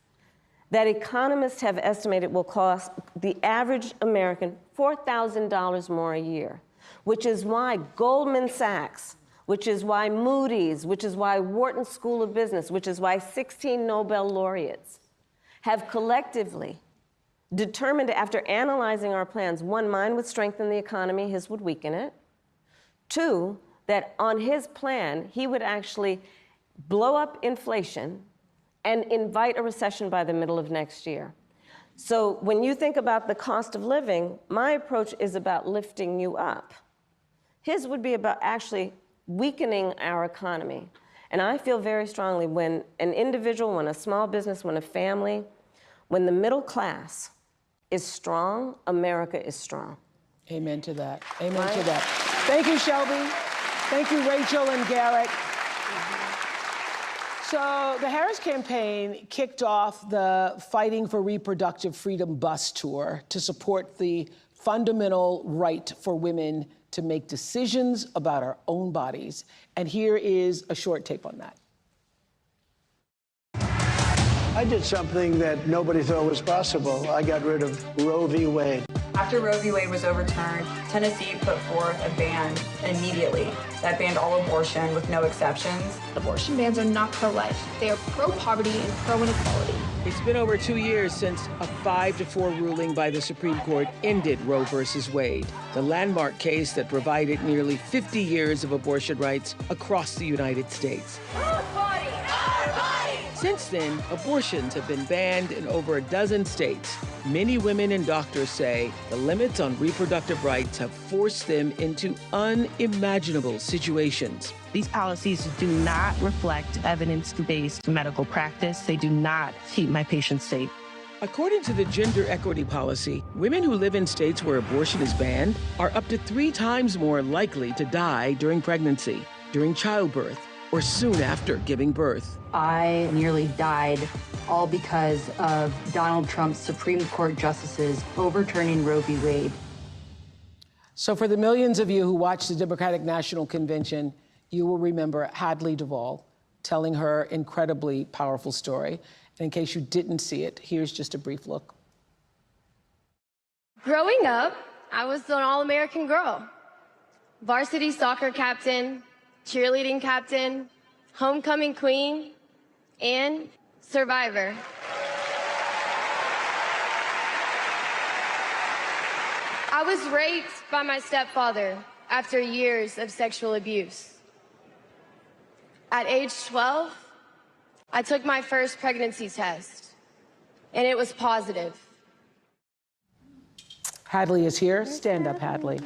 Speaker 2: that economists have estimated will cost the average American $4,000 more a year, which is why Goldman Sachs, which is why Moody's, which is why Wharton School of Business, which is why 16 Nobel laureates have collectively determined, after analyzing our plans, one, mine would strengthen the economy, his would weaken it. Two, that on his plan, he would actually blow up inflation and invite a recession by the middle of next year. So when you think about the cost of living, my approach is about lifting you up. His would be about actually weakening our economy. And I feel very strongly when an individual, when a small business, when a family, when the middle class is strong, America is strong.
Speaker 1: Amen to that. Amen to that. Thank you, Shelby. Thank you, Rachel and Garrett. So the Harris campaign kicked off the Fighting for Reproductive Freedom bus tour to support the fundamental right for women to make decisions about our own bodies. And here is a short tape on that.
Speaker 16: I did something that nobody thought was possible. I got rid of Roe v. Wade.
Speaker 7: After Roe v. Wade was overturned, Tennessee put forth a ban immediately that banned all abortion with no exceptions.
Speaker 8: Abortion bans are not pro-life. They are pro-poverty and pro-inequality.
Speaker 1: It's been over 2 years since a 5-4 ruling by the Supreme Court ended Roe versus Wade, the landmark case that provided nearly 50 years of abortion rights across the United States. Since then, abortions have been banned in over a dozen states. Many women and doctors say the limits on reproductive rights have forced them into unimaginable situations.
Speaker 9: These policies do not reflect evidence-based medical practice. They do not keep my patients safe.
Speaker 1: According to the gender equity policy, women who live in states where abortion is banned are up to 3 times more likely to die during pregnancy, during childbirth, or soon after giving birth.
Speaker 11: I nearly died all because of Donald Trump's Supreme Court justices overturning Roe v. Wade.
Speaker 1: So for the millions of you who watched the Democratic National Convention, you will remember Hadley Duvall telling her incredibly powerful story. And in case you didn't see it, here's just a brief look.
Speaker 12: Growing up, I was an all-American girl. Varsity soccer captain, cheerleading captain, homecoming queen, and survivor. I was raped by my stepfather after years of sexual abuse. At age 12, I took my first pregnancy test, and it was positive.
Speaker 1: Hadley is here. Stand up, Hadley.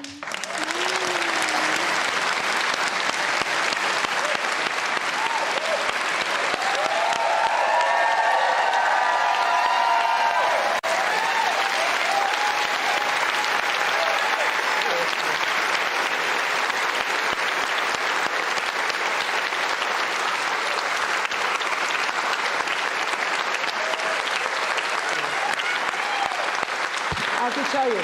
Speaker 1: I can tell you,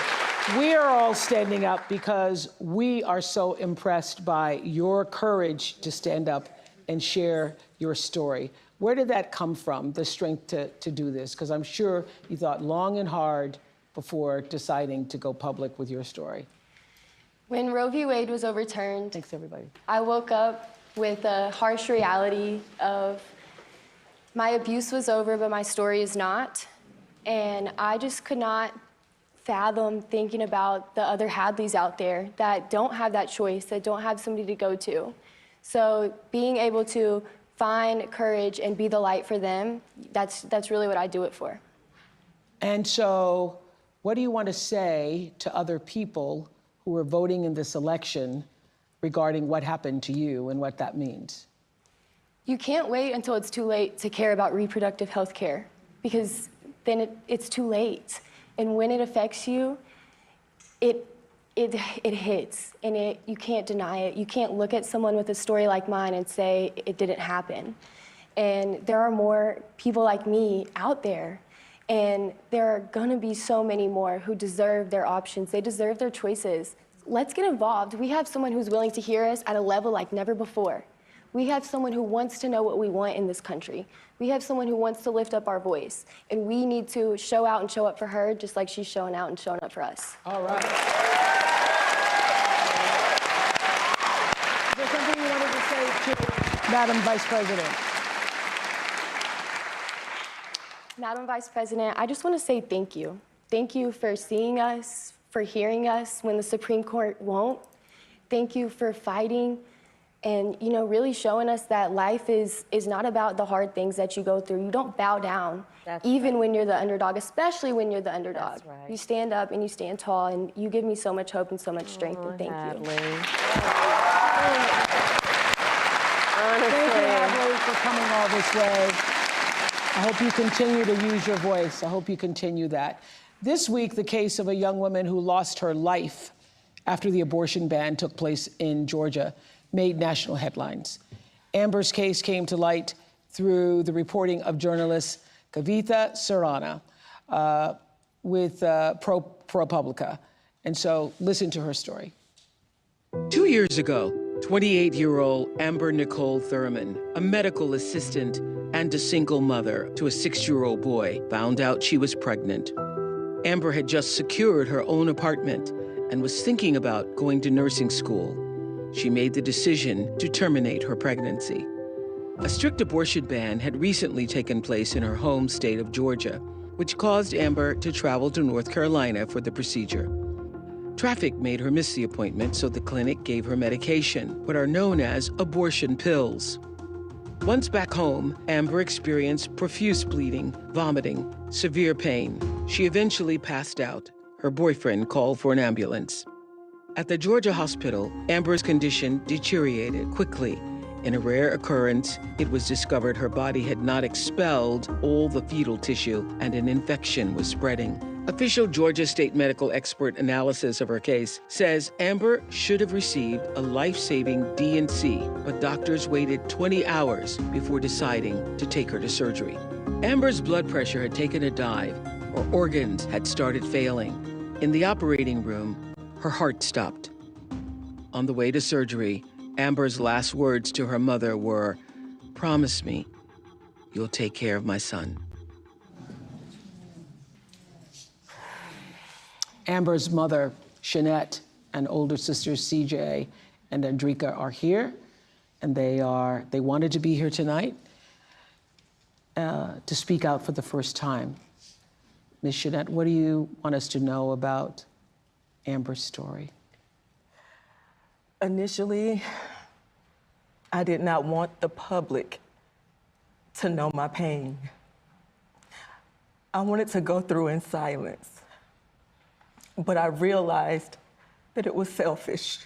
Speaker 1: we are all standing up because we are so impressed by your courage to stand up and share your story. Where did that come from, the strength to do this? Because I'm sure you thought long and hard before deciding to go public with your story.
Speaker 12: When Roe v. Wade was overturned,
Speaker 1: thanks everybody,
Speaker 12: I woke up with a harsh reality of my abuse was over, but my story is not. And I just could not fathom thinking about the other Hadleys out there that don't have that choice, that don't have somebody to go to. So being able to find courage and be the light for them, that's really what I do it for.
Speaker 1: And so what do you want to say to other people who are voting in this election regarding what happened to you and what that means?
Speaker 12: You can't wait until it's too late to care about reproductive health care, because then it's too late. And when it affects you, it hits, and you can't deny it. You can't look at someone with a story like mine and say it didn't happen. And there are more people like me out there, and there are gonna be so many more who deserve their options. They deserve their choices. Let's get involved. We have someone who's willing to hear us at a level like never before. We have someone who wants to know what we want in this country. We have someone who wants to lift up our voice, and we need to show out and show up for her just like she's showing out and showing up for us.
Speaker 1: All right. Is there something you wanted to say to Madam Vice President?
Speaker 12: Madam Vice President, I just want to say thank you. Thank you for seeing us, for hearing us when the Supreme Court won't. Thank you for fighting and, you know, really showing us that life is not about the hard things that you go through. You don't bow down, even when you're the underdog, especially when you're the underdog.
Speaker 2: That's right.
Speaker 12: You stand up and you stand tall, and you give me so much hope and so much strength, and thank you.
Speaker 1: Thank you, Hadley, for coming all this way. I hope you continue to use your voice. I hope you continue that. This week, the case of a young woman who lost her life after the abortion ban took place in Georgia made national headlines. Amber's case came to light through the reporting of journalist Kavitha Sarana with ProPublica. And so listen to her story.
Speaker 13: 2 years ago, 28-year-old Amber Nicole Thurman, a medical assistant and a single mother to a 6-year-old boy, found out she was pregnant. Amber had just secured her own apartment and was thinking about going to nursing school. She made the decision to terminate her pregnancy. A strict abortion ban had recently taken place in her home state of Georgia, which caused Amber to travel to North Carolina for the procedure. Traffic made her miss the appointment, so the clinic gave her medication, what are known as abortion pills. Once back home, Amber experienced profuse bleeding, vomiting, severe pain. She eventually passed out. Her boyfriend called for an ambulance. At the Georgia hospital, Amber's condition deteriorated quickly. In a rare occurrence, it was discovered her body had not expelled all the fetal tissue and an infection was spreading. Official Georgia State medical expert analysis of her case says Amber should have received a life-saving D&C, but doctors waited 20 hours before deciding to take her to surgery. Amber's blood pressure had taken a dive. Her organs had started failing. In the operating room, her heart stopped. On the way to surgery, Amber's last words to her mother were, "Promise me you'll take care of my son."
Speaker 1: Amber's mother, Shanette, and older sisters, CJ and Andrika, are here, and they wanted to be here tonight to speak out for the first time. Ms. Shanette, what do you want us to know about Amber's story?
Speaker 14: Initially, I did not want the public to know my pain. I wanted to go through in silence. But I realized that it was selfish.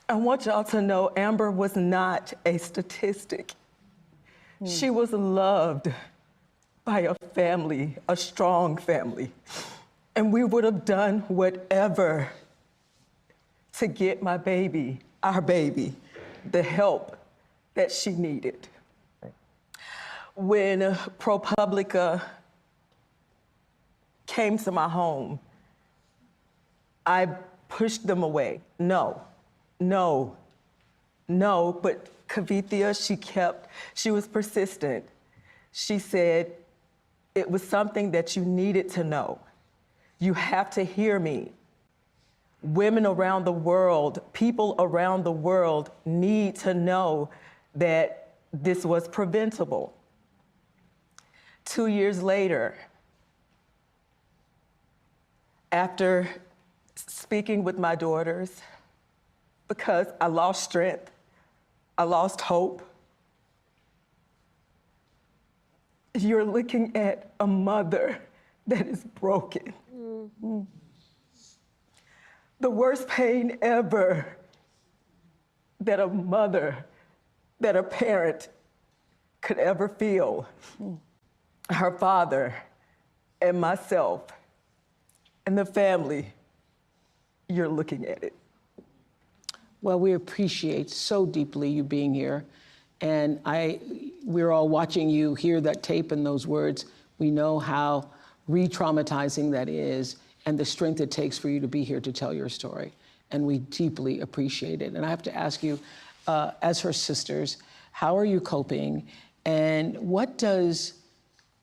Speaker 14: I want y'all to know Amber was not a statistic. She was loved by a family, a strong family. And we would have done whatever to get my baby, our baby, the help that she needed. When ProPublica came to my home, I pushed them away. No, but Kavithia, she was persistent. She said, it was something that you needed to know. You have to hear me. Women around the world, people around the world need to know that this was preventable. 2 years later, after speaking with my daughters, because I lost strength, I lost hope, you're looking at a mother that is broken. Mm-hmm. The worst pain ever that a mother, that a parent could ever feel. Her father and myself and the family, you're looking at it.
Speaker 1: Well, we appreciate so deeply you being here. And we're all watching you hear that tape and those words. We know how re-traumatizing that is and the strength it takes for you to be here to tell your story. And we deeply appreciate it. And I have to ask you, as her sisters, how are you coping? And what does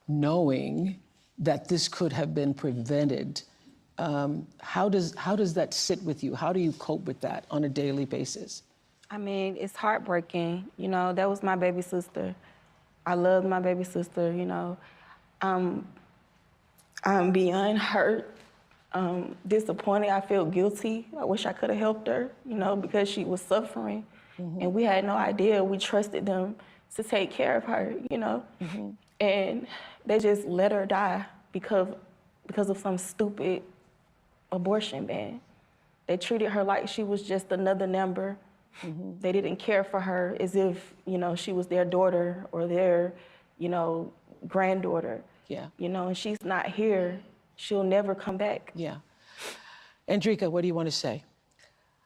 Speaker 1: knowing that this could have been prevented, how does that sit with you? How do you cope with that on a daily basis?
Speaker 15: I mean, it's heartbreaking. You know, that was my baby sister. I loved my baby sister, you know. I'm beyond hurt, disappointed. I feel guilty. I wish I could have helped her, you know, because she was suffering. Mm-hmm. And we had no idea. We trusted them to take care of her, you know. Mm-hmm. And they just let her die because of some stupid abortion ban. They treated her like she was just another number. Mm-hmm. They didn't care for her as if, you know, she was their daughter or their, you know, granddaughter.
Speaker 1: Yeah.
Speaker 15: You know, and she's not here. She'll never come back.
Speaker 1: Yeah. Andrika, what do you want to say?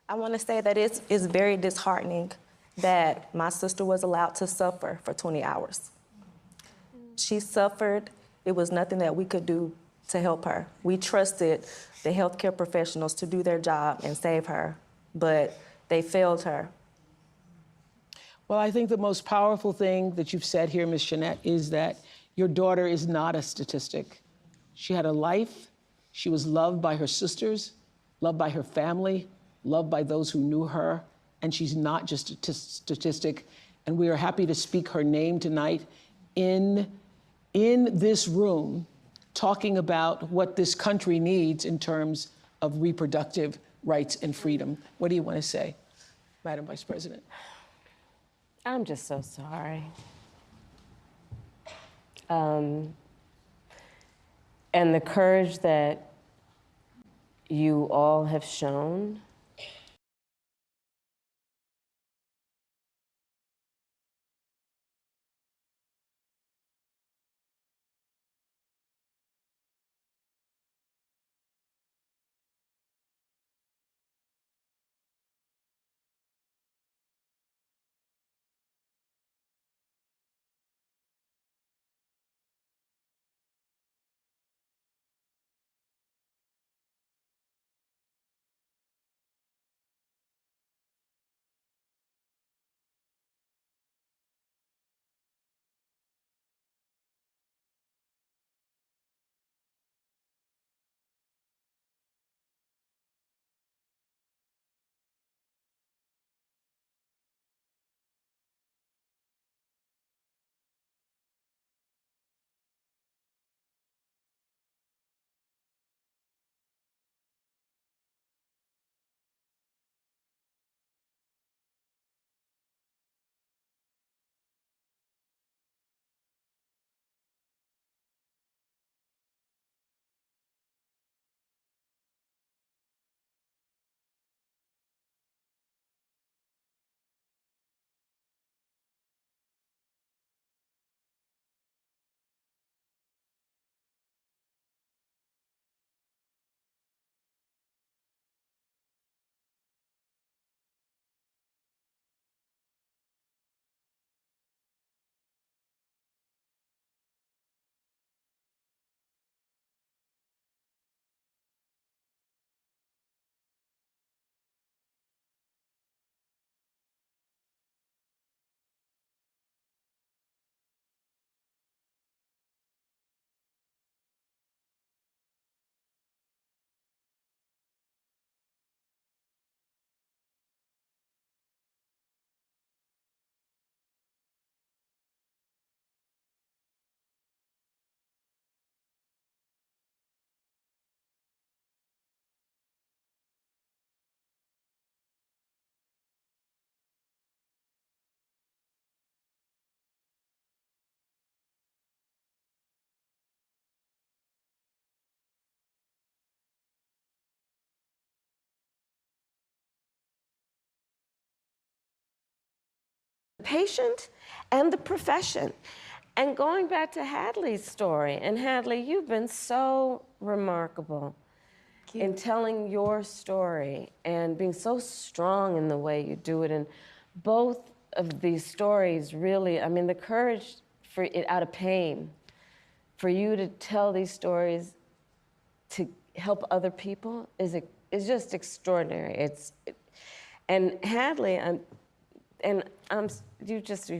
Speaker 17: I want to say that it's very disheartening that my sister was allowed to suffer for 20 hours. She suffered. It was nothing that we could do to help her. We trusted the healthcare professionals to do their job and save her, but they failed her.
Speaker 1: Well, I think the most powerful thing that you've said here, Ms. Jeanette, is that your daughter is not a statistic. She had a life. She was loved by her sisters, loved by her family, loved by those who knew her, and she's not just a statistic. And we are happy to speak her name tonight in this room, talking about what this country needs in terms of reproductive rights and freedom. What do you want to say, Madam Vice President?
Speaker 2: I'm just so sorry. And the courage that you all have shown the patient and the profession. And going back to Hadley's story, and Hadley, you've been so remarkable in telling your story and being so strong in the way you do it. And both of these stories really, I mean, the courage for it out of pain, for you to tell these stories to help other people is just extraordinary. And Hadley, you've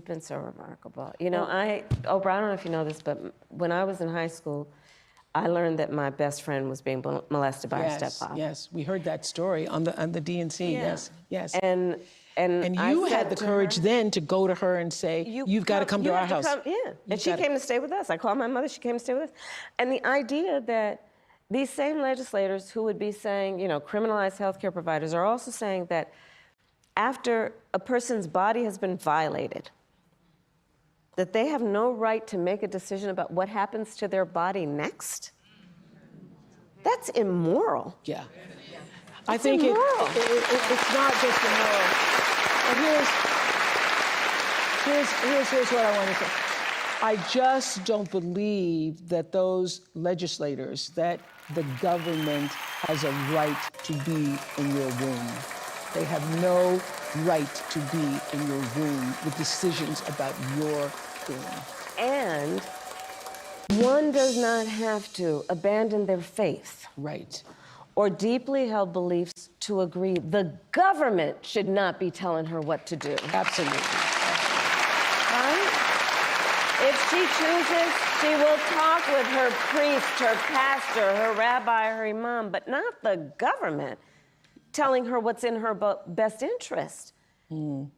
Speaker 2: been so remarkable. You know, Oprah, I don't know if you know this, but when I was in high school, I learned that my best friend was being molested by her stepfather.
Speaker 1: Yes, we heard that story on the DNC.
Speaker 2: Yeah.
Speaker 1: Yes.
Speaker 2: And
Speaker 1: you had the courage then to go to her and say, you've got to come to our house.
Speaker 2: And she came to stay with us. I called my mother, she came to stay with us. And the idea that these same legislators who would be saying, you know, criminalize healthcare providers are also saying that after a person's body has been violated, that they have no right to make a decision about what happens to their body next? That's immoral.
Speaker 1: Yeah. I think it's not just immoral. But here's what I want to say. I just don't believe that those legislators, that the government has a right to be in your womb. They have no right to be in your womb with decisions about your womb.
Speaker 2: And One does not have to abandon their faith.
Speaker 1: Right.
Speaker 2: Or deeply held beliefs to agree the government should not be telling her what to do.
Speaker 1: Absolutely.
Speaker 2: Right? If she chooses, she will talk with her priest, her pastor, her rabbi, her imam, but not the government telling her what's in her best interest.
Speaker 1: Well,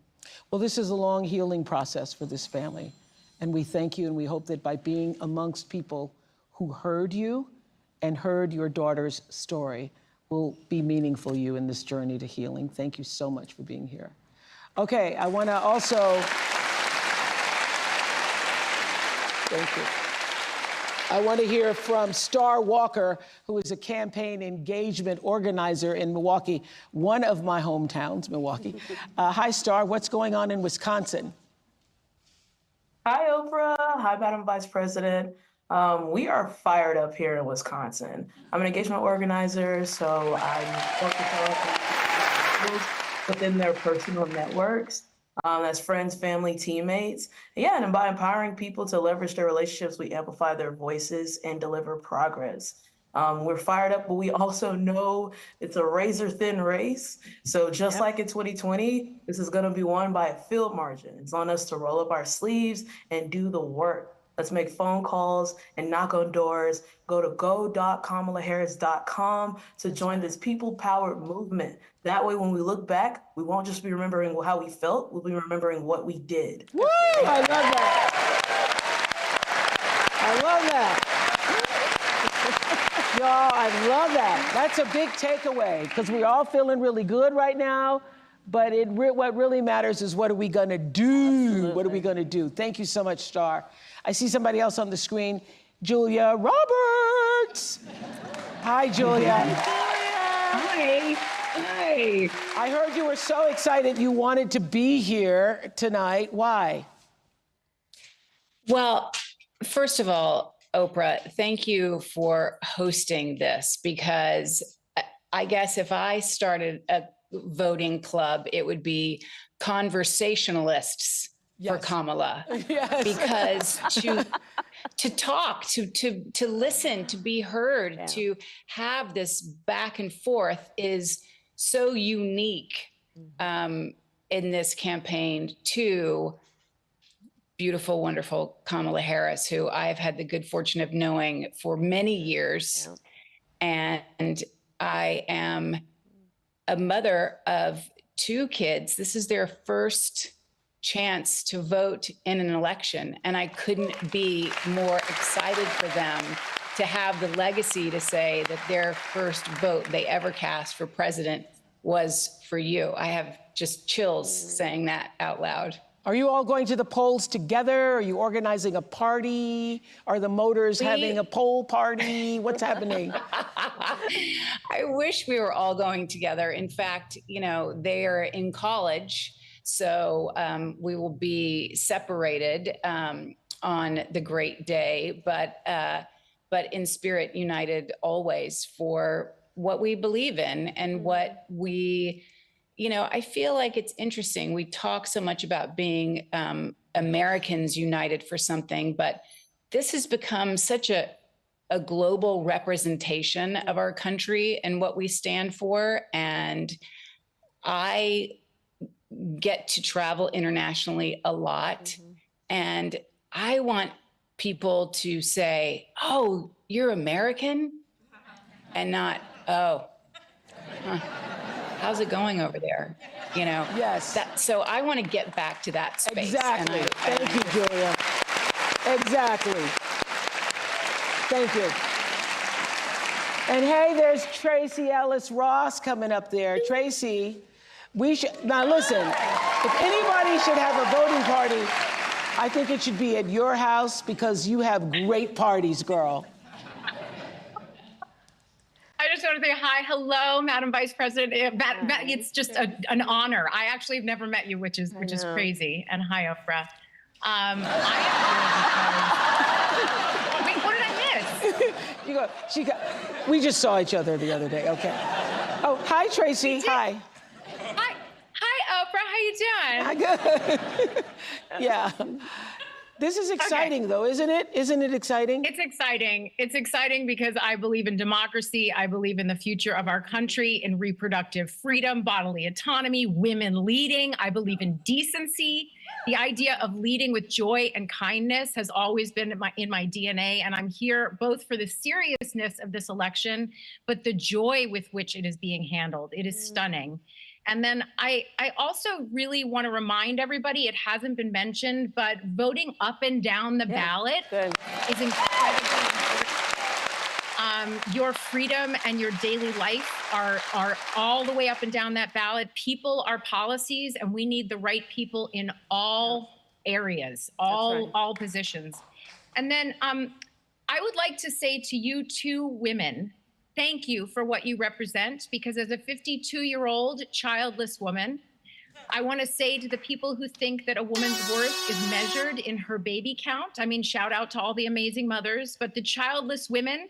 Speaker 1: this is a long healing process for this family. And we thank you, and we hope that by being amongst people who heard you and heard your daughter's story will be meaningful to you in this journey to healing. Thank you so much for being here. Okay, I want to also... Thank you. I want to hear from Star Walker, who is a campaign engagement organizer in Milwaukee, one of my hometowns, Milwaukee. Hi, Star. What's going on in Wisconsin?
Speaker 3: Hi, Oprah. Hi, Madam Vice President. We are fired up here in Wisconsin. I'm an engagement organizer, so I'm focused within their personal networks. As friends, family, teammates. Yeah, and by empowering people to leverage their relationships, we amplify their voices and deliver progress. We're fired up, but we also know it's a razor-thin race. So just like in 2020, this is going to be won by a field margin. It's on us to roll up our sleeves and do the work. Let's make phone calls and knock on doors. Go to go.kamalaharris.com to join this people-powered movement. That way, when we look back, we won't just be remembering how we felt, we'll be remembering what we did.
Speaker 1: Woo! I love that. I love that. Y'all, I love that. That's a big takeaway, because we're all feeling really good right now. But what really matters is, what are we going to do? Absolutely. What are we going to do? Thank you so much, Star. I see somebody else on the screen, Julia Roberts. Hi, Julia.
Speaker 4: Hi. Hi.
Speaker 1: I heard you were so excited you wanted to be here tonight. Why?
Speaker 4: Well, first of all, Oprah, thank you for hosting this, because I guess if I started a voting club, it would be conversationalists for Kamala.
Speaker 1: Yes.
Speaker 4: Because to talk, to listen, to be heard, to have this back and forth is so unique in this campaign to beautiful, wonderful Kamala Harris, who I've had the good fortune of knowing for many years. And I am a mother of 2 kids. This is their first chance to vote in an election. And I couldn't be more excited for them to have the legacy to say that their first vote they ever cast for president was for you. I have just chills saying that out loud.
Speaker 1: Are you all going to the polls together? Are you organizing a party? Are the Motors having a poll party? What's happening?
Speaker 4: I wish we were all going together. In fact, you know, they're in college, so we will be separated on the great day, but in spirit united always for what we believe in and what we, you know, I feel like it's interesting. We talk so much about being Americans united for something, but this has become such a global representation of our country and what we stand for. And I get to travel internationally a lot. And I want people to say, oh, you're American? And not, oh, huh. How's it going over there? You know?
Speaker 1: Yes.
Speaker 4: So I want to get back to that space.
Speaker 1: Exactly. Thank you, Julia. Exactly. Thank you. And hey, there's Tracy Ellis Ross coming up there. Tracy, now listen, if anybody should have a voting party, I think it should be at your house, because you have great parties, girl.
Speaker 18: I just want to say hi, hello, Madam Vice President. It's just an honor. I actually have never met you, which is crazy. And hi, Oprah. Wait, what did I miss?
Speaker 1: We just saw each other the other day. Okay. Oh, hi, Tracy. Hi.
Speaker 18: Hi, Oprah. How you doing?
Speaker 1: Good. Yeah. This is exciting, though, isn't it? Isn't it exciting?
Speaker 18: It's exciting. It's exciting because I believe in democracy. I believe in the future of our country, in reproductive freedom, bodily autonomy, women leading. I believe in decency. The idea of leading with joy and kindness has always been in my DNA. And I'm here both for the seriousness of this election, but the joy with which it is being handled. It is stunning. And then I also really want to remind everybody, it hasn't been mentioned, but voting up and down the ballot is incredibly important. Your freedom and your daily life are all the way up and down that ballot. People are policies, and we need the right people in all areas, all positions. And then I would like to say to you two women, thank you for what you represent, because as a 52-year-old childless woman, I want to say to the people who think that a woman's worth is measured in her baby count, I mean, shout out to all the amazing mothers, but the childless women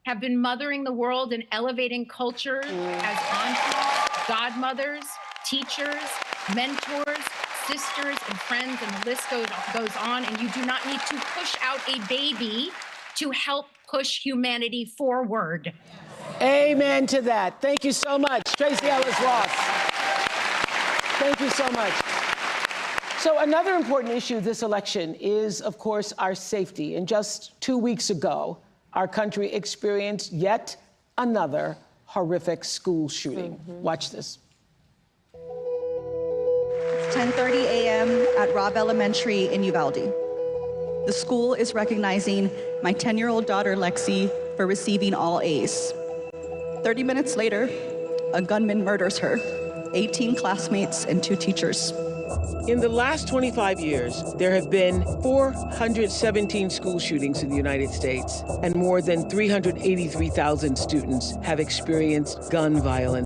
Speaker 18: have been mothering the world and elevating culture as aunties, godmothers, teachers, mentors, sisters, and friends, and the list goes on. And you do not need to push out a baby to help push humanity forward.
Speaker 1: Amen to that. Thank you so much, Tracy Ellis Ross. Thank you so much. So another important issue this election is, of course, our safety. And just 2 weeks ago, our country experienced yet another horrific school shooting. Watch this.
Speaker 5: It's 10:30 a.m. at Robb Elementary in Uvalde. The school is recognizing my 10-year-old daughter, Lexi, for receiving all A's. 30 minutes later, a gunman murders her, 18 classmates and 2 teachers.
Speaker 13: In the last 25 years, there have been 417 school shootings in the United States, and more than 383,000 students have experienced gun violence.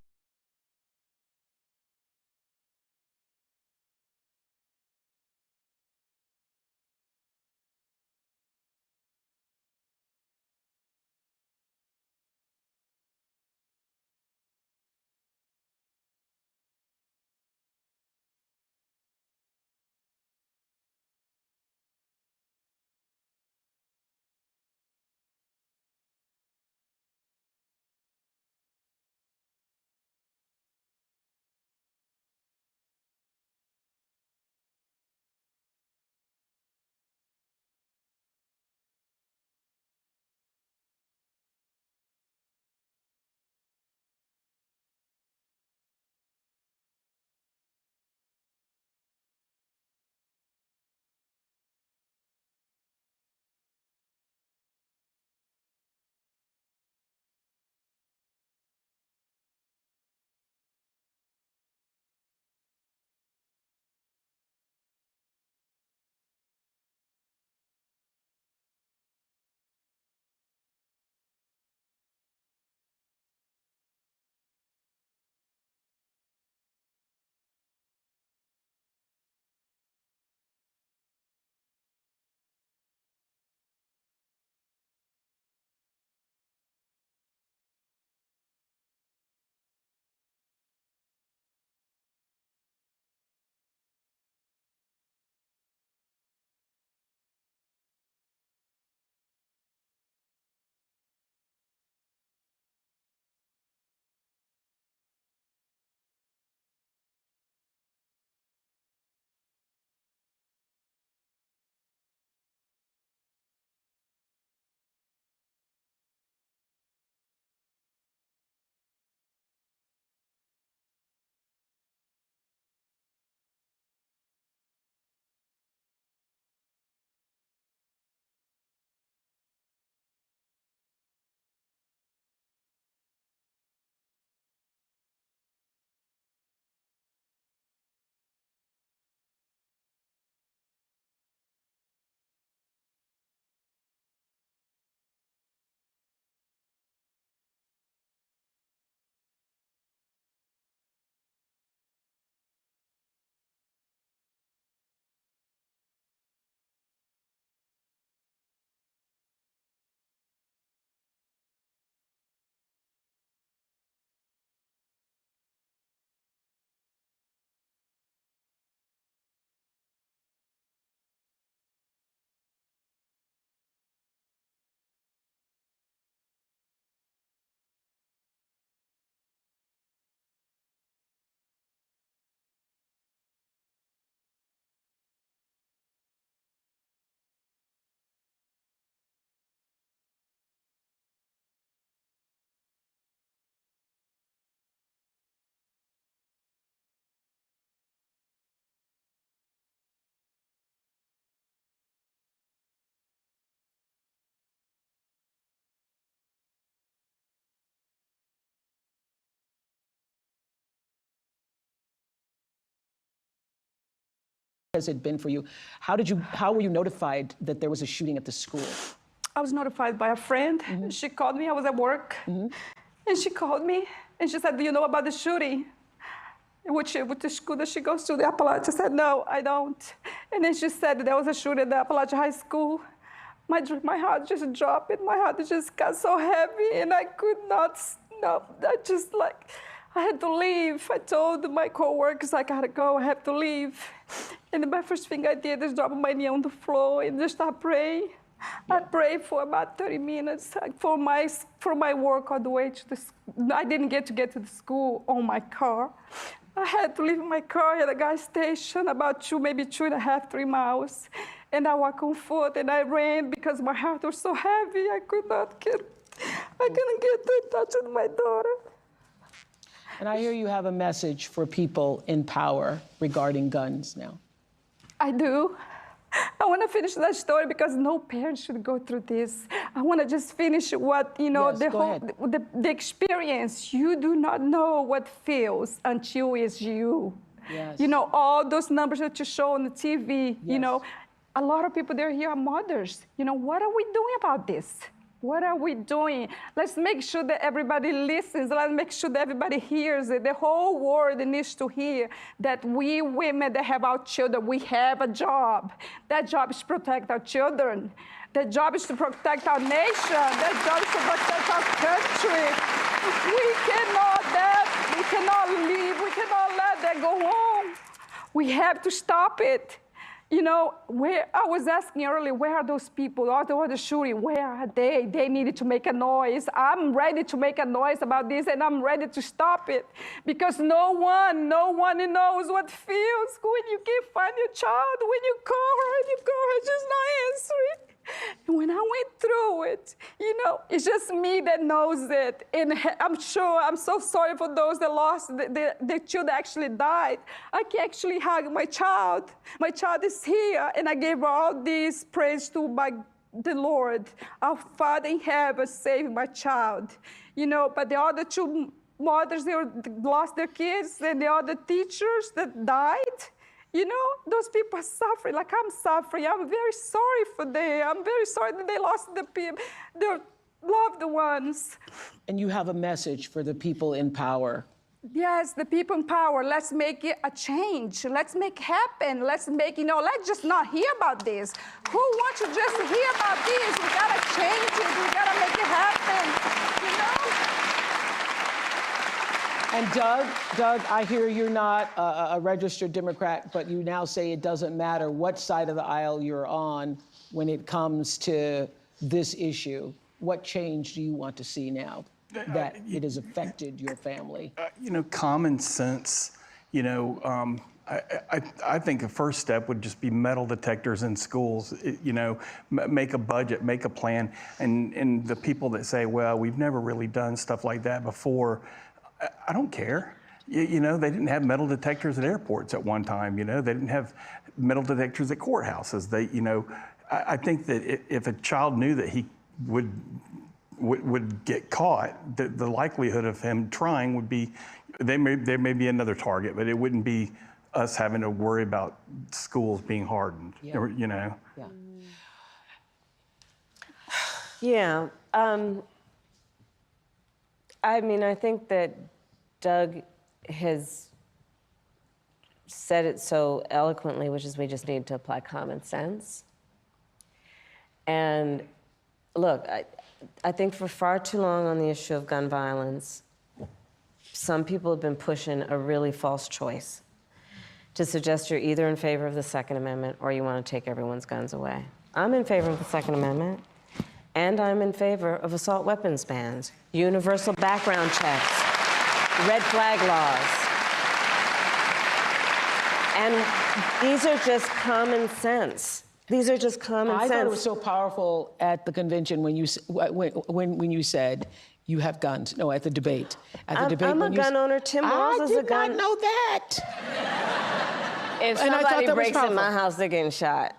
Speaker 1: has it been for you? How were you notified that there was a shooting at the school?
Speaker 19: I was notified by a friend. She called me. I was at work. And she called me and she said, "Do you know about the shooting?" Which the school that she goes to, the Appalachia. I said, "No, I don't." And then she said there was a shooting at the Appalachia High School. My heart just dropped and my heart just got so heavy and I could not stop. I had to leave. I told my coworkers, I gotta go, I have to leave. And my first thing I did is drop my knee on the floor and just start praying. I prayed for about 30 minutes from my work all the way to the school. I didn't get to the school on my car. I had to leave my car at a gas station about maybe 2.5, 3 miles. And I walked on foot and I ran because my heart was so heavy. I couldn't get in touch with my daughter.
Speaker 1: And I hear you have a message for people in power regarding guns now.
Speaker 19: I do. I want to finish that story because no parent should go through this. I want to just finish what, the experience. You do not know what feels until it's you.
Speaker 1: Yes.
Speaker 19: All those numbers that you show on the TV, a lot of people, they're here are mothers. What are we doing about this? What are we doing? Let's make sure that everybody listens. Let's make sure that everybody hears it. The whole world needs to hear that we women that have our children, we have a job. That job is to protect our children. That job is to protect our nation. That job is to protect our country. We cannot leave. We cannot let that go on. We have to stop it. Where I was asking earlier, where are those people? All the shooting, where are they? They needed to make a noise. I'm ready to make a noise about this, and I'm ready to stop it. Because no one knows what feels when you can't find your child, when you call her and you call her, just not answering. And when I went through it, it's just me that knows it. And I'm so sorry for those that lost the child that actually died. I can actually hug my child. My child is here, and I gave all this praise to the Lord. Our Father in heaven saved my child. But the other two mothers, they lost their kids, and the other teachers that died. Those people are suffering like I'm suffering. I'm very sorry for them. I'm very sorry that they lost their loved ones.
Speaker 1: And you have a message for the people in power.
Speaker 19: Yes, the people in power. Let's make it a change. Let's make it happen. Let's let's just not hear about this. Who wants to just hear about this? We gotta change it. We gotta make it happen,
Speaker 1: And Doug, I hear you're not a registered Democrat, but you now say it doesn't matter what side of the aisle you're on when it comes to this issue. What change do you want to see now that it has affected your family?
Speaker 20: Common sense, I think a first step would just be metal detectors in schools, make a budget, make a plan. And the people that say, well, we've never really done stuff like that before, I don't care. They didn't have metal detectors at airports at one time. They didn't have metal detectors at courthouses. I think that if a child knew that he would get caught, the likelihood of him trying would be, there may be another target, but it wouldn't be us having to worry about schools being hardened.
Speaker 2: Yeah. I think that Doug has said it so eloquently, which is we just need to apply common sense. And look, I think for far too long on the issue of gun violence, some people have been pushing a really false choice to suggest you're either in favor of the Second Amendment or you want to take everyone's guns away. I'm in favor of the Second Amendment, and I'm in favor of assault weapons bans, universal background checks, red flag laws. And these are just common sense. These are just common sense.
Speaker 1: I thought it was so powerful at the convention when you said you have guns. No, at the debate.
Speaker 2: I'm a gun owner. Tim Walz is a gun.
Speaker 1: I did not know that.
Speaker 2: If somebody breaks in my house, they're getting shot.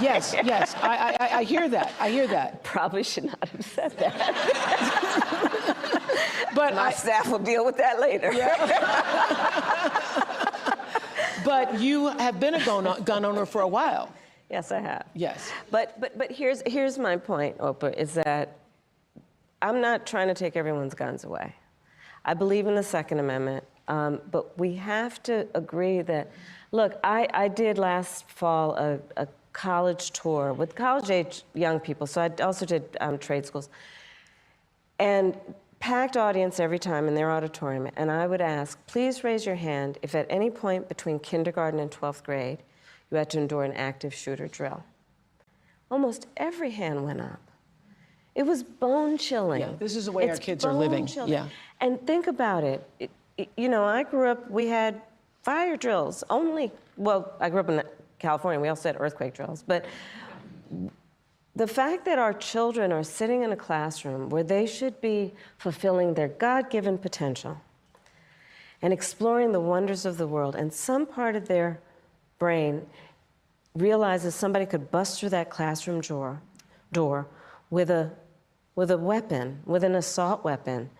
Speaker 1: Yes, I hear that. I hear that.
Speaker 2: Probably should not have said that.
Speaker 1: But
Speaker 2: my staff will deal with that later.
Speaker 1: Yeah. But you have been a gun owner for a while.
Speaker 2: Yes, I have.
Speaker 1: Yes.
Speaker 2: But here's my point, Oprah, is that I'm not trying to take everyone's guns away. I believe in the Second Amendment, but we have to agree that, look, I did last fall a college tour with college-age young people, so I also did trade schools. And packed audience every time in their auditorium, and I would ask, please raise your hand if at any point between kindergarten and 12th grade you had to endure an active shooter drill. Almost every hand went up. It was bone-chilling.
Speaker 1: Yeah, this is the way our kids are living. Yeah.
Speaker 2: And think about it. You know, I grew up, we had fire drills only. Well, I grew up in California, we also had earthquake drills, but the fact that our children are sitting in a classroom where they should be fulfilling their God-given potential and exploring the wonders of the world, and some part of their brain realizes somebody could bust through that classroom door with a weapon, with an assault weapon.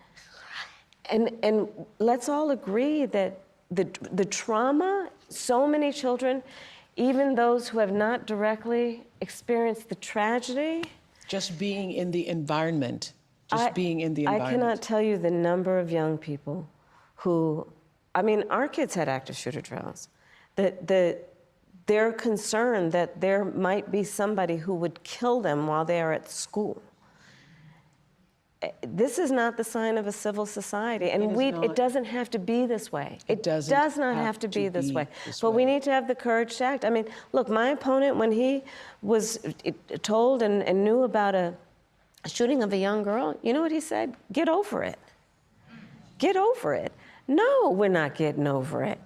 Speaker 2: And let's all agree that the trauma, so many children, even those who have not directly experienced the tragedy.
Speaker 1: Just being in the environment, being in the environment.
Speaker 2: I cannot tell you the number of young people who, I mean, our kids had active shooter drills. They're concerned that there might be somebody who would kill them while they are at school. This is not the sign of a civil society, and it doesn't have to be this way. It does not have to be this way. But we need to have the courage to act. I mean, look, my opponent, when he was told and knew about a shooting of a young girl, you know what he said? Get over it. Get over it. No, we're not getting over it.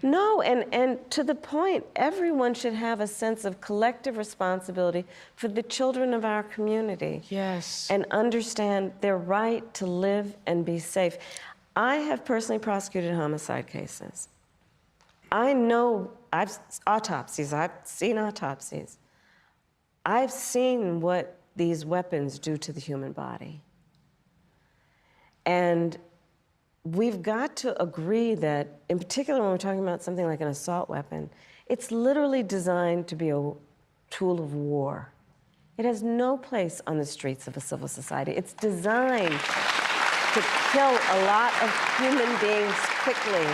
Speaker 2: No, and to the point, everyone should have a sense of collective responsibility for the children of our community.
Speaker 1: Yes.
Speaker 2: And understand their right to live and be safe. I have personally prosecuted homicide cases. I know, I've seen autopsies. I've seen what these weapons do to the human body. And we've got to agree that, in particular when we're talking about something like an assault weapon, it's literally designed to be a tool of war. It has no place on the streets of a civil society. It's designed to kill a lot of human beings quickly.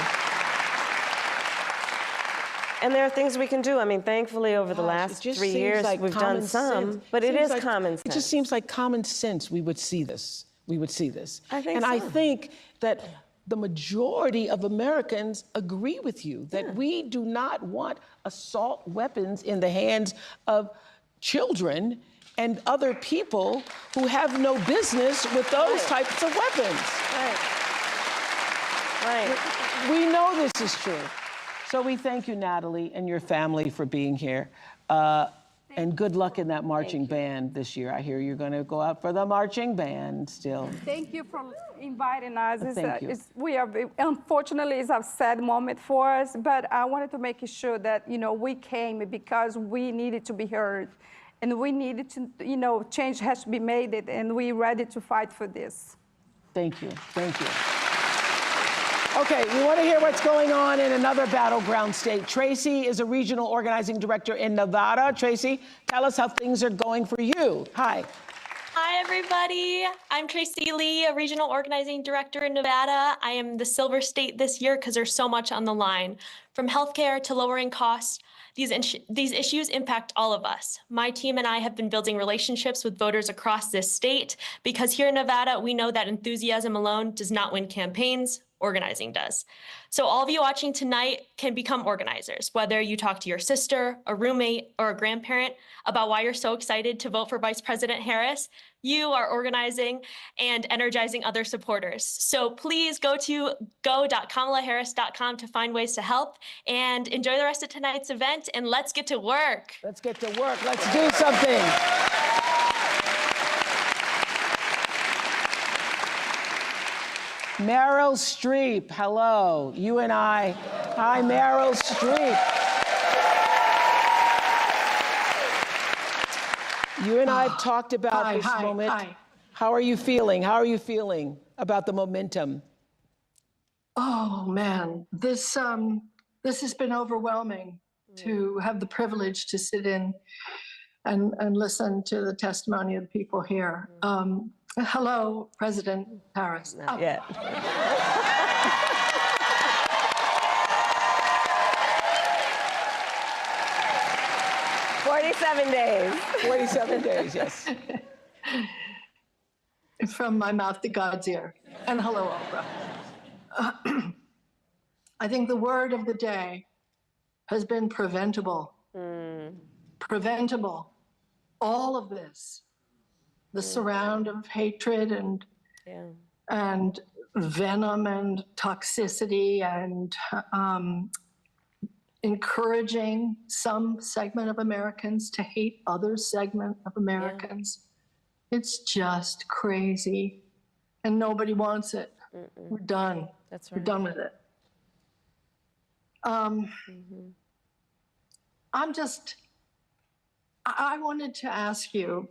Speaker 2: And there are things we can do. I mean, thankfully, over the last 3 years, we've done some, but it is common sense.
Speaker 1: It just seems like common sense we would see this. We would see this.
Speaker 2: I think
Speaker 1: I think that the majority of Americans agree with you that we do not want assault weapons in the hands of children and other people who have no business with those types of weapons.
Speaker 2: Right.
Speaker 1: We know this is true. So we thank you, Natalie, and your family for being here. And good luck in that marching band this year. I hear you're going to go out for the marching band still.
Speaker 19: Thank you for inviting us.
Speaker 1: Thank you.
Speaker 19: Unfortunately, it's a sad moment for us, but I wanted to make sure that, we came because we needed to be heard. And we needed to, change has to be made, and we're ready to fight for this.
Speaker 1: Thank you. Thank you. Okay, we want to hear what's going on in another battleground state. Tracy is a regional organizing director in Nevada. Tracy, tell us how things are going for you. Hi.
Speaker 10: Hi, everybody. I'm Tracy Lee, a regional organizing director in Nevada. I am the Silver State this year because there's so much on the line. From healthcare to lowering costs, these issues impact all of us. My team and I have been building relationships with voters across this state because here in Nevada, we know that enthusiasm alone does not win campaigns. Organizing does. So all of you watching tonight can become organizers, whether you talk to your sister, a roommate, or a grandparent about why you're so excited to vote for Vice President Harris. You are organizing and energizing other supporters. So please go to go.kamalaharris.com to find ways to help and enjoy the rest of tonight's event, and let's get to work.
Speaker 1: Let's get to work. Let's do something. Meryl Streep, hello. You and I. Hi, Meryl Streep. You and I have talked about this moment.
Speaker 21: Hi.
Speaker 1: How are you feeling? How are you feeling about the momentum?
Speaker 21: Oh man, this this has been overwhelming to have the privilege to sit in and listen to the testimony of the people here. Hello, President Harris.
Speaker 2: Not yet. 47 days.
Speaker 1: 47 days, yes.
Speaker 21: From my mouth to God's ear. And hello, Oprah. I think the word of the day has been preventable. Preventable. All of this, the surround of hatred and venom and toxicity and encouraging some segment of Americans to hate other segment of Americans. It's just crazy. And nobody wants it. We're done.
Speaker 2: That's right.
Speaker 21: We're done with it. I wanted to ask you,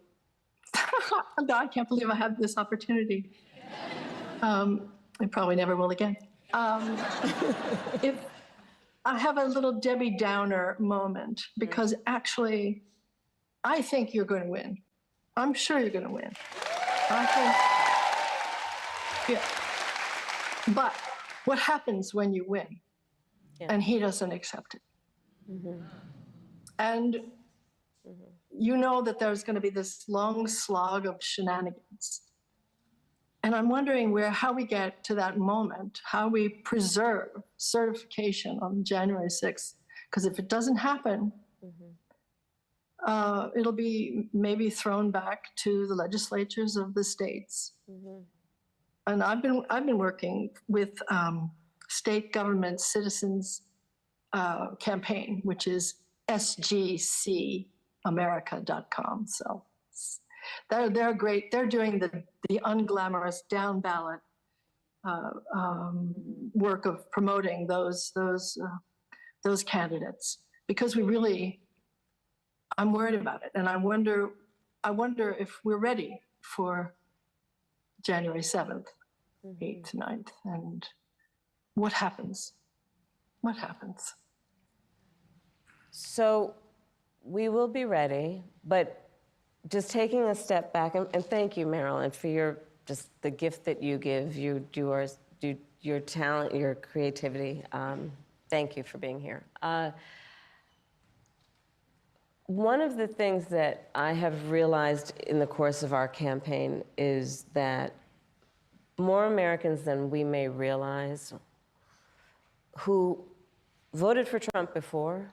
Speaker 21: I can't believe I have this opportunity. I probably never will again. If I have a little Debbie Downer moment, because actually, I think you're going to win. I'm sure you're going to win. I think, yeah. But what happens when you win and he doesn't accept it? And you know that there's going to be this long slog of shenanigans. And I'm wondering how we get to that moment, how we preserve certification on January 6th. Because if it doesn't happen, it'll be maybe thrown back to the legislatures of the states. And I've been working with state government citizens campaign, which is sgcamerica.com. So they're great. They're doing the unglamorous down ballot work of promoting those candidates, because I'm worried about it, and I wonder if we're ready for January 7th, 8th, 9th, and what happens? What happens?
Speaker 2: So we will be ready, but just taking a step back, and thank you, Marilyn, for the gift that you give, your talent, your creativity. Thank you for being here. One of the things that I have realized in the course of our campaign is that more Americans than we may realize who voted for Trump before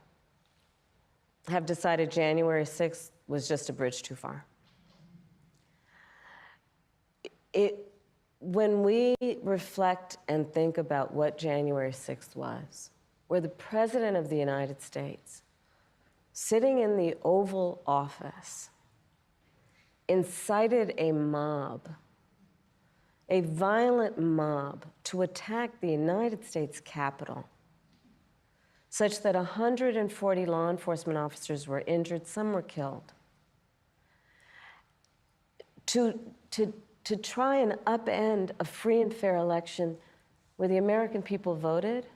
Speaker 2: have decided January 6th was just a bridge too far. When we reflect and think about what January 6th was, where the President of the United States, sitting in the Oval Office, incited a mob, a violent mob, to attack the United States Capitol, such that 140 law enforcement officers were injured, some were killed. To try and upend a free and fair election where the American people voted,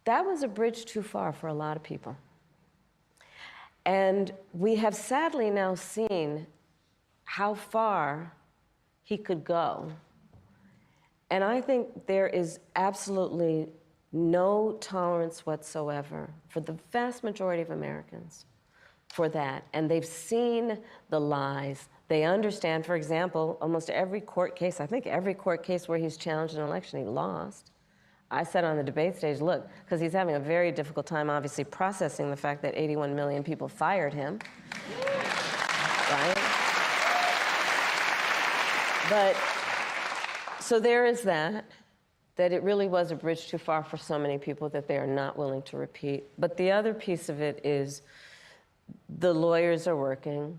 Speaker 2: that was a bridge too far for a lot of people. And we have sadly now seen how far he could go. And I think there is absolutely no tolerance whatsoever for the vast majority of Americans for that. And they've seen the lies. They understand, for example, almost every court case, I think every court case where he's challenged an election, he lost. I said on the debate stage, look, because he's having a very difficult time, obviously, processing the fact that 81 million people fired him, right? But, so there is that it really was a bridge too far for so many people that they are not willing to repeat. But the other piece of it is the lawyers are working.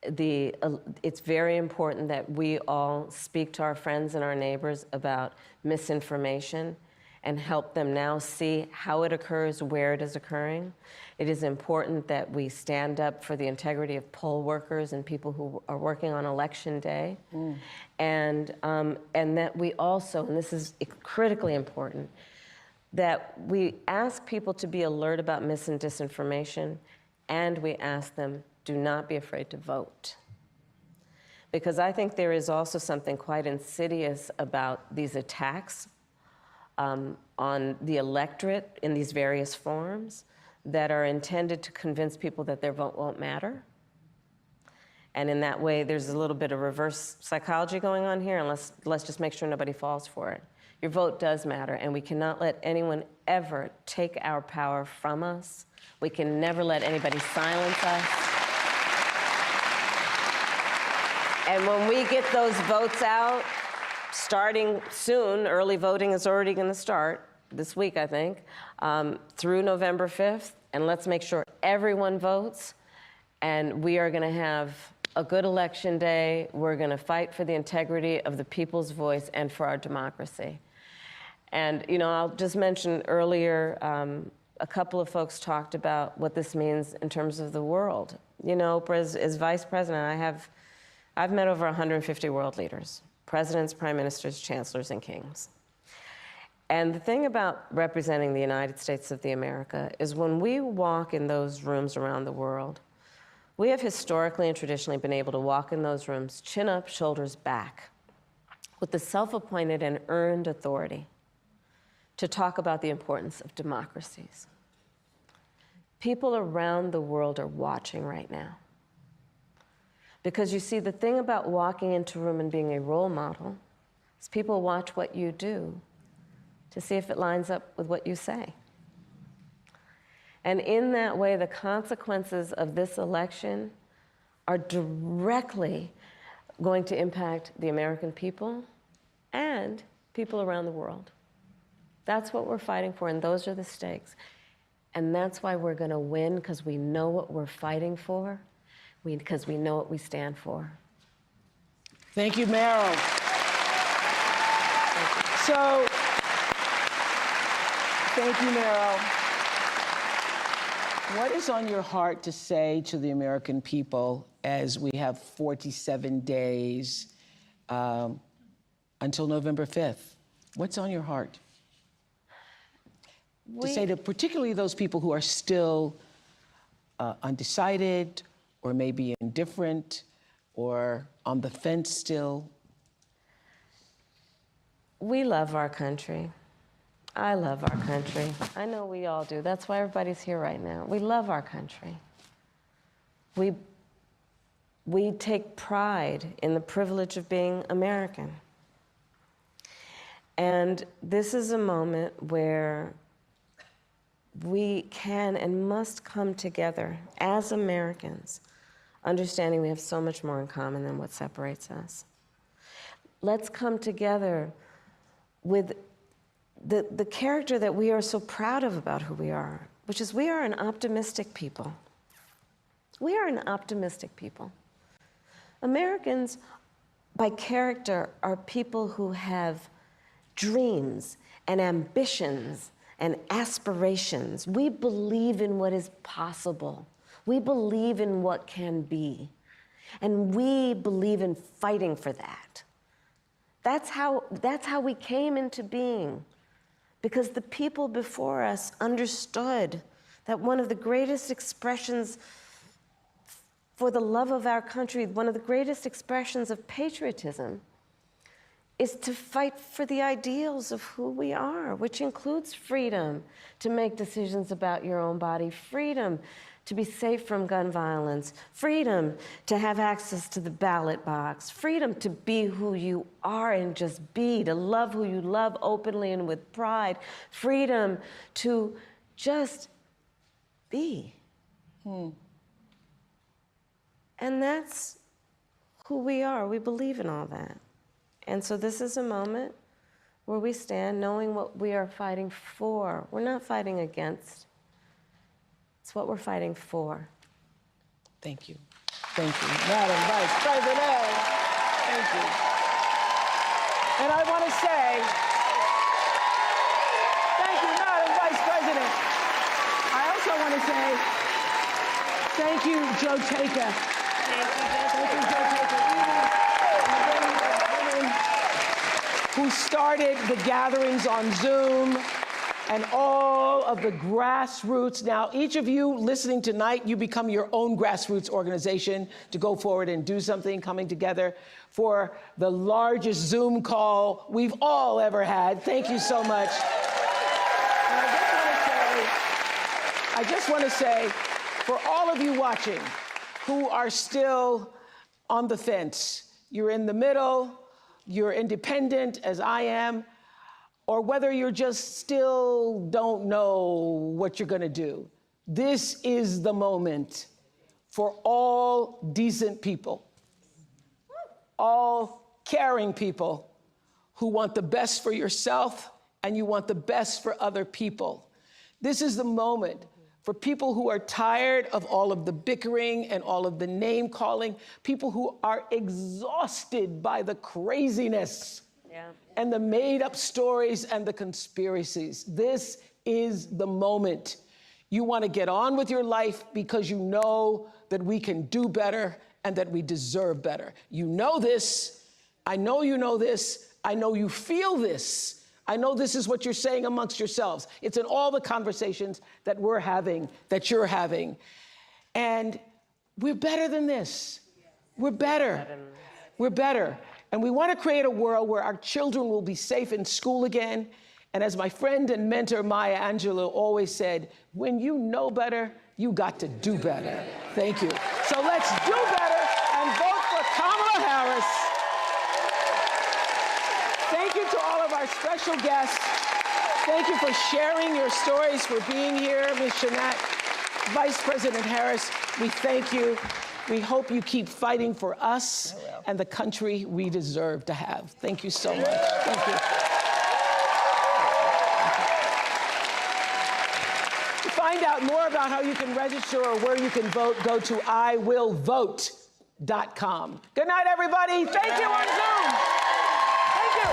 Speaker 2: It's very important that we all speak to our friends and our neighbors about misinformation and help them now see how it occurs, where it is occurring. It is important that we stand up for the integrity of poll workers and people who are working on election day. And that we also, and this is critically important, that we ask people to be alert about mis and disinformation, and we ask them, do not be afraid to vote. Because I think there is also something quite insidious about these attacks on the electorate in these various forms that are intended to convince people that their vote won't matter. And in that way, there's a little bit of reverse psychology going on here, and let's just make sure nobody falls for it. Your vote does matter, and we cannot let anyone ever take our power from us. We can never let anybody silence us. And when we get those votes out, starting soon, early voting is already going to start this week, I think, through November 5th, and let's make sure everyone votes, and we are going to have a good election day. We're going to fight for the integrity of the people's voice and for our democracy. And, you know, I'll just mention earlier, a couple of folks talked about what this means in terms of the world. You know, as vice president, I've met over 150 world leaders, presidents, prime ministers, chancellors, and kings. And the thing about representing the United States of America is when we walk in those rooms around the world, we have historically and traditionally been able to walk in those rooms, chin up, shoulders back, with the self-appointed and earned authority to talk about the importance of democracies. People around the world are watching right now. Because you see, the thing about walking into a room and being a role model is people watch what you do to see if it lines up with what you say. And in that way, the consequences of this election are directly going to impact the American people and people around the world. That's what we're fighting for, and those are the stakes. And that's why we're going to win, because we know what we're fighting for, because we know what we stand for.
Speaker 1: Thank you, Meryl. So, thank you, Meryl. What is on your heart to say to the American people as we have 47 days until November 5th? What's on your heart? To say to particularly those people who are still undecided, or maybe indifferent, or on the fence still?
Speaker 2: We love our country. I love our country. I know we all do. That's why everybody's here right now. We love our country. We take pride in the privilege of being American. And this is a moment where we can and must come together as Americans, understanding we have so much more in common than what separates us. Let's come together with the character that we are so proud of about who we are, which is we are an optimistic people. We are an optimistic people. Americans, by character, are people who have dreams and ambitions and aspirations. We believe in what is possible. We believe in what can be. And we believe in fighting for that. That's how we came into being. Because the people before us understood that one of the greatest expressions for the love of our country, one of the greatest expressions of patriotism, is to fight for the ideals of who we are, which includes freedom to make decisions about your own body, freedom to be safe from gun violence, freedom to have access to the ballot box, freedom to be who you are and just be, to love who you love openly and with pride, freedom to just be. And that's who we are. We believe in all that. And so this is a moment where we stand knowing what we are fighting for. We're not fighting against. It's what we're fighting for.
Speaker 1: Thank you. Thank you, Madam Vice President. Thank you. And I want to say, thank you, Madam Vice President. I also want to say, thank you, Joe Taker. Thank you, Joe Taker. Who started the gatherings on Zoom, and all of the grassroots. Now, each of you listening tonight, you become your own grassroots organization to go forward and do something, coming together for the largest Zoom call we've all ever had. Thank you so much. And I just want to say, for all of you watching who are still on the fence, you're in the middle, you're independent as I am, or whether you're just still don't know what you're gonna do. This is the moment for all decent people, all caring people who want the best for yourself and you want the best for other people. This is the moment for people who are tired of all of the bickering and all of the name calling, people who are exhausted by the craziness and the made up stories and the conspiracies. This is the moment. You want to get on with your life because you know that we can do better and that we deserve better. You know this. I know you know this. I know you feel this. I know this is what you're saying amongst yourselves. It's in all the conversations that we're having, that you're having. And we're better than this. We're better. We're better. And we want to create a world where our children will be safe in school again. And as my friend and mentor Maya Angelou always said, when you know better, you got to do better. Thank you. So let's do better and vote for Kamala Harris. Thank you to all of our special guests. Thank you for sharing your stories, for being here, Ms. Shanat. Vice President Harris, we thank you. We hope you keep fighting for us and the country we deserve to have. Thank you so much. Thank you. To find out more about how you can register or where you can vote, go to iwillvote.com. Good night, everybody. Thank you on Zoom. Thank you.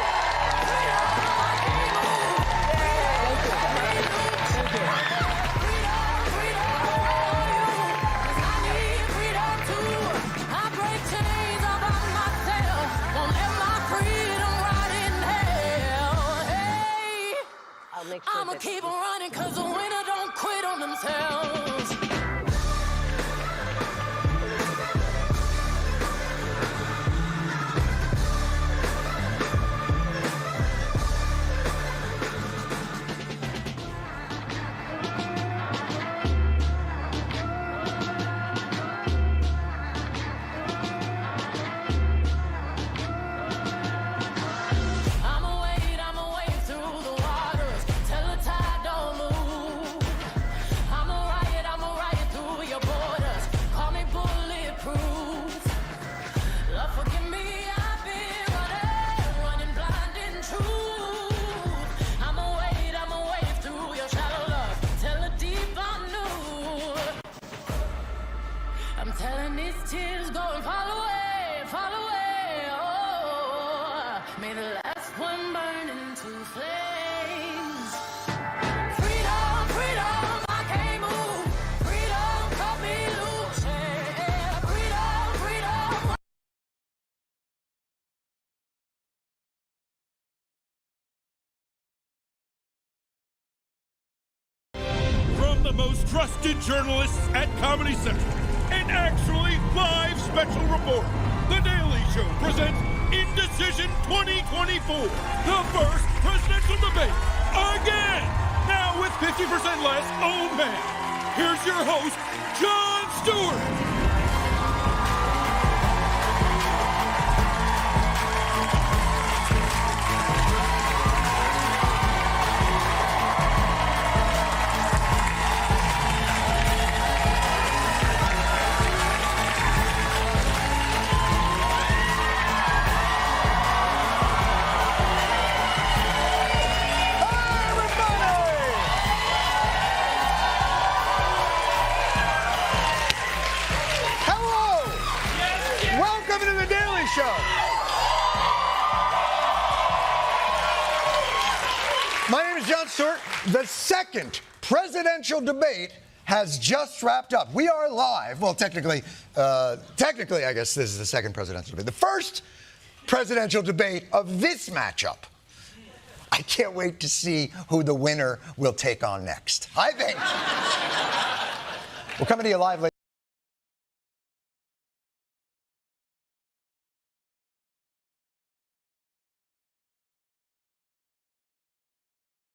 Speaker 6: I'ma keep on running cause the winner don't quit on themselves. Tears go and fall away, oh, may the last one burn into flames. Freedom, freedom, I can't move. Freedom, cut me loose. Yeah, freedom, freedom.
Speaker 22: From the most trusted journalists at Comedy Central, an actually live special report. The Daily Show presents Indecision 2024, the first presidential debate again. Now with 50% less, oh man. Here's your host, Jon Stewart.
Speaker 23: Show. My name is Jon Stewart. The second presidential debate has just wrapped up. We are live. Well, technically, I guess this is the second presidential debate. The first presidential debate of this matchup. I can't wait to see who the winner will take on next. I think. We're coming to you live later.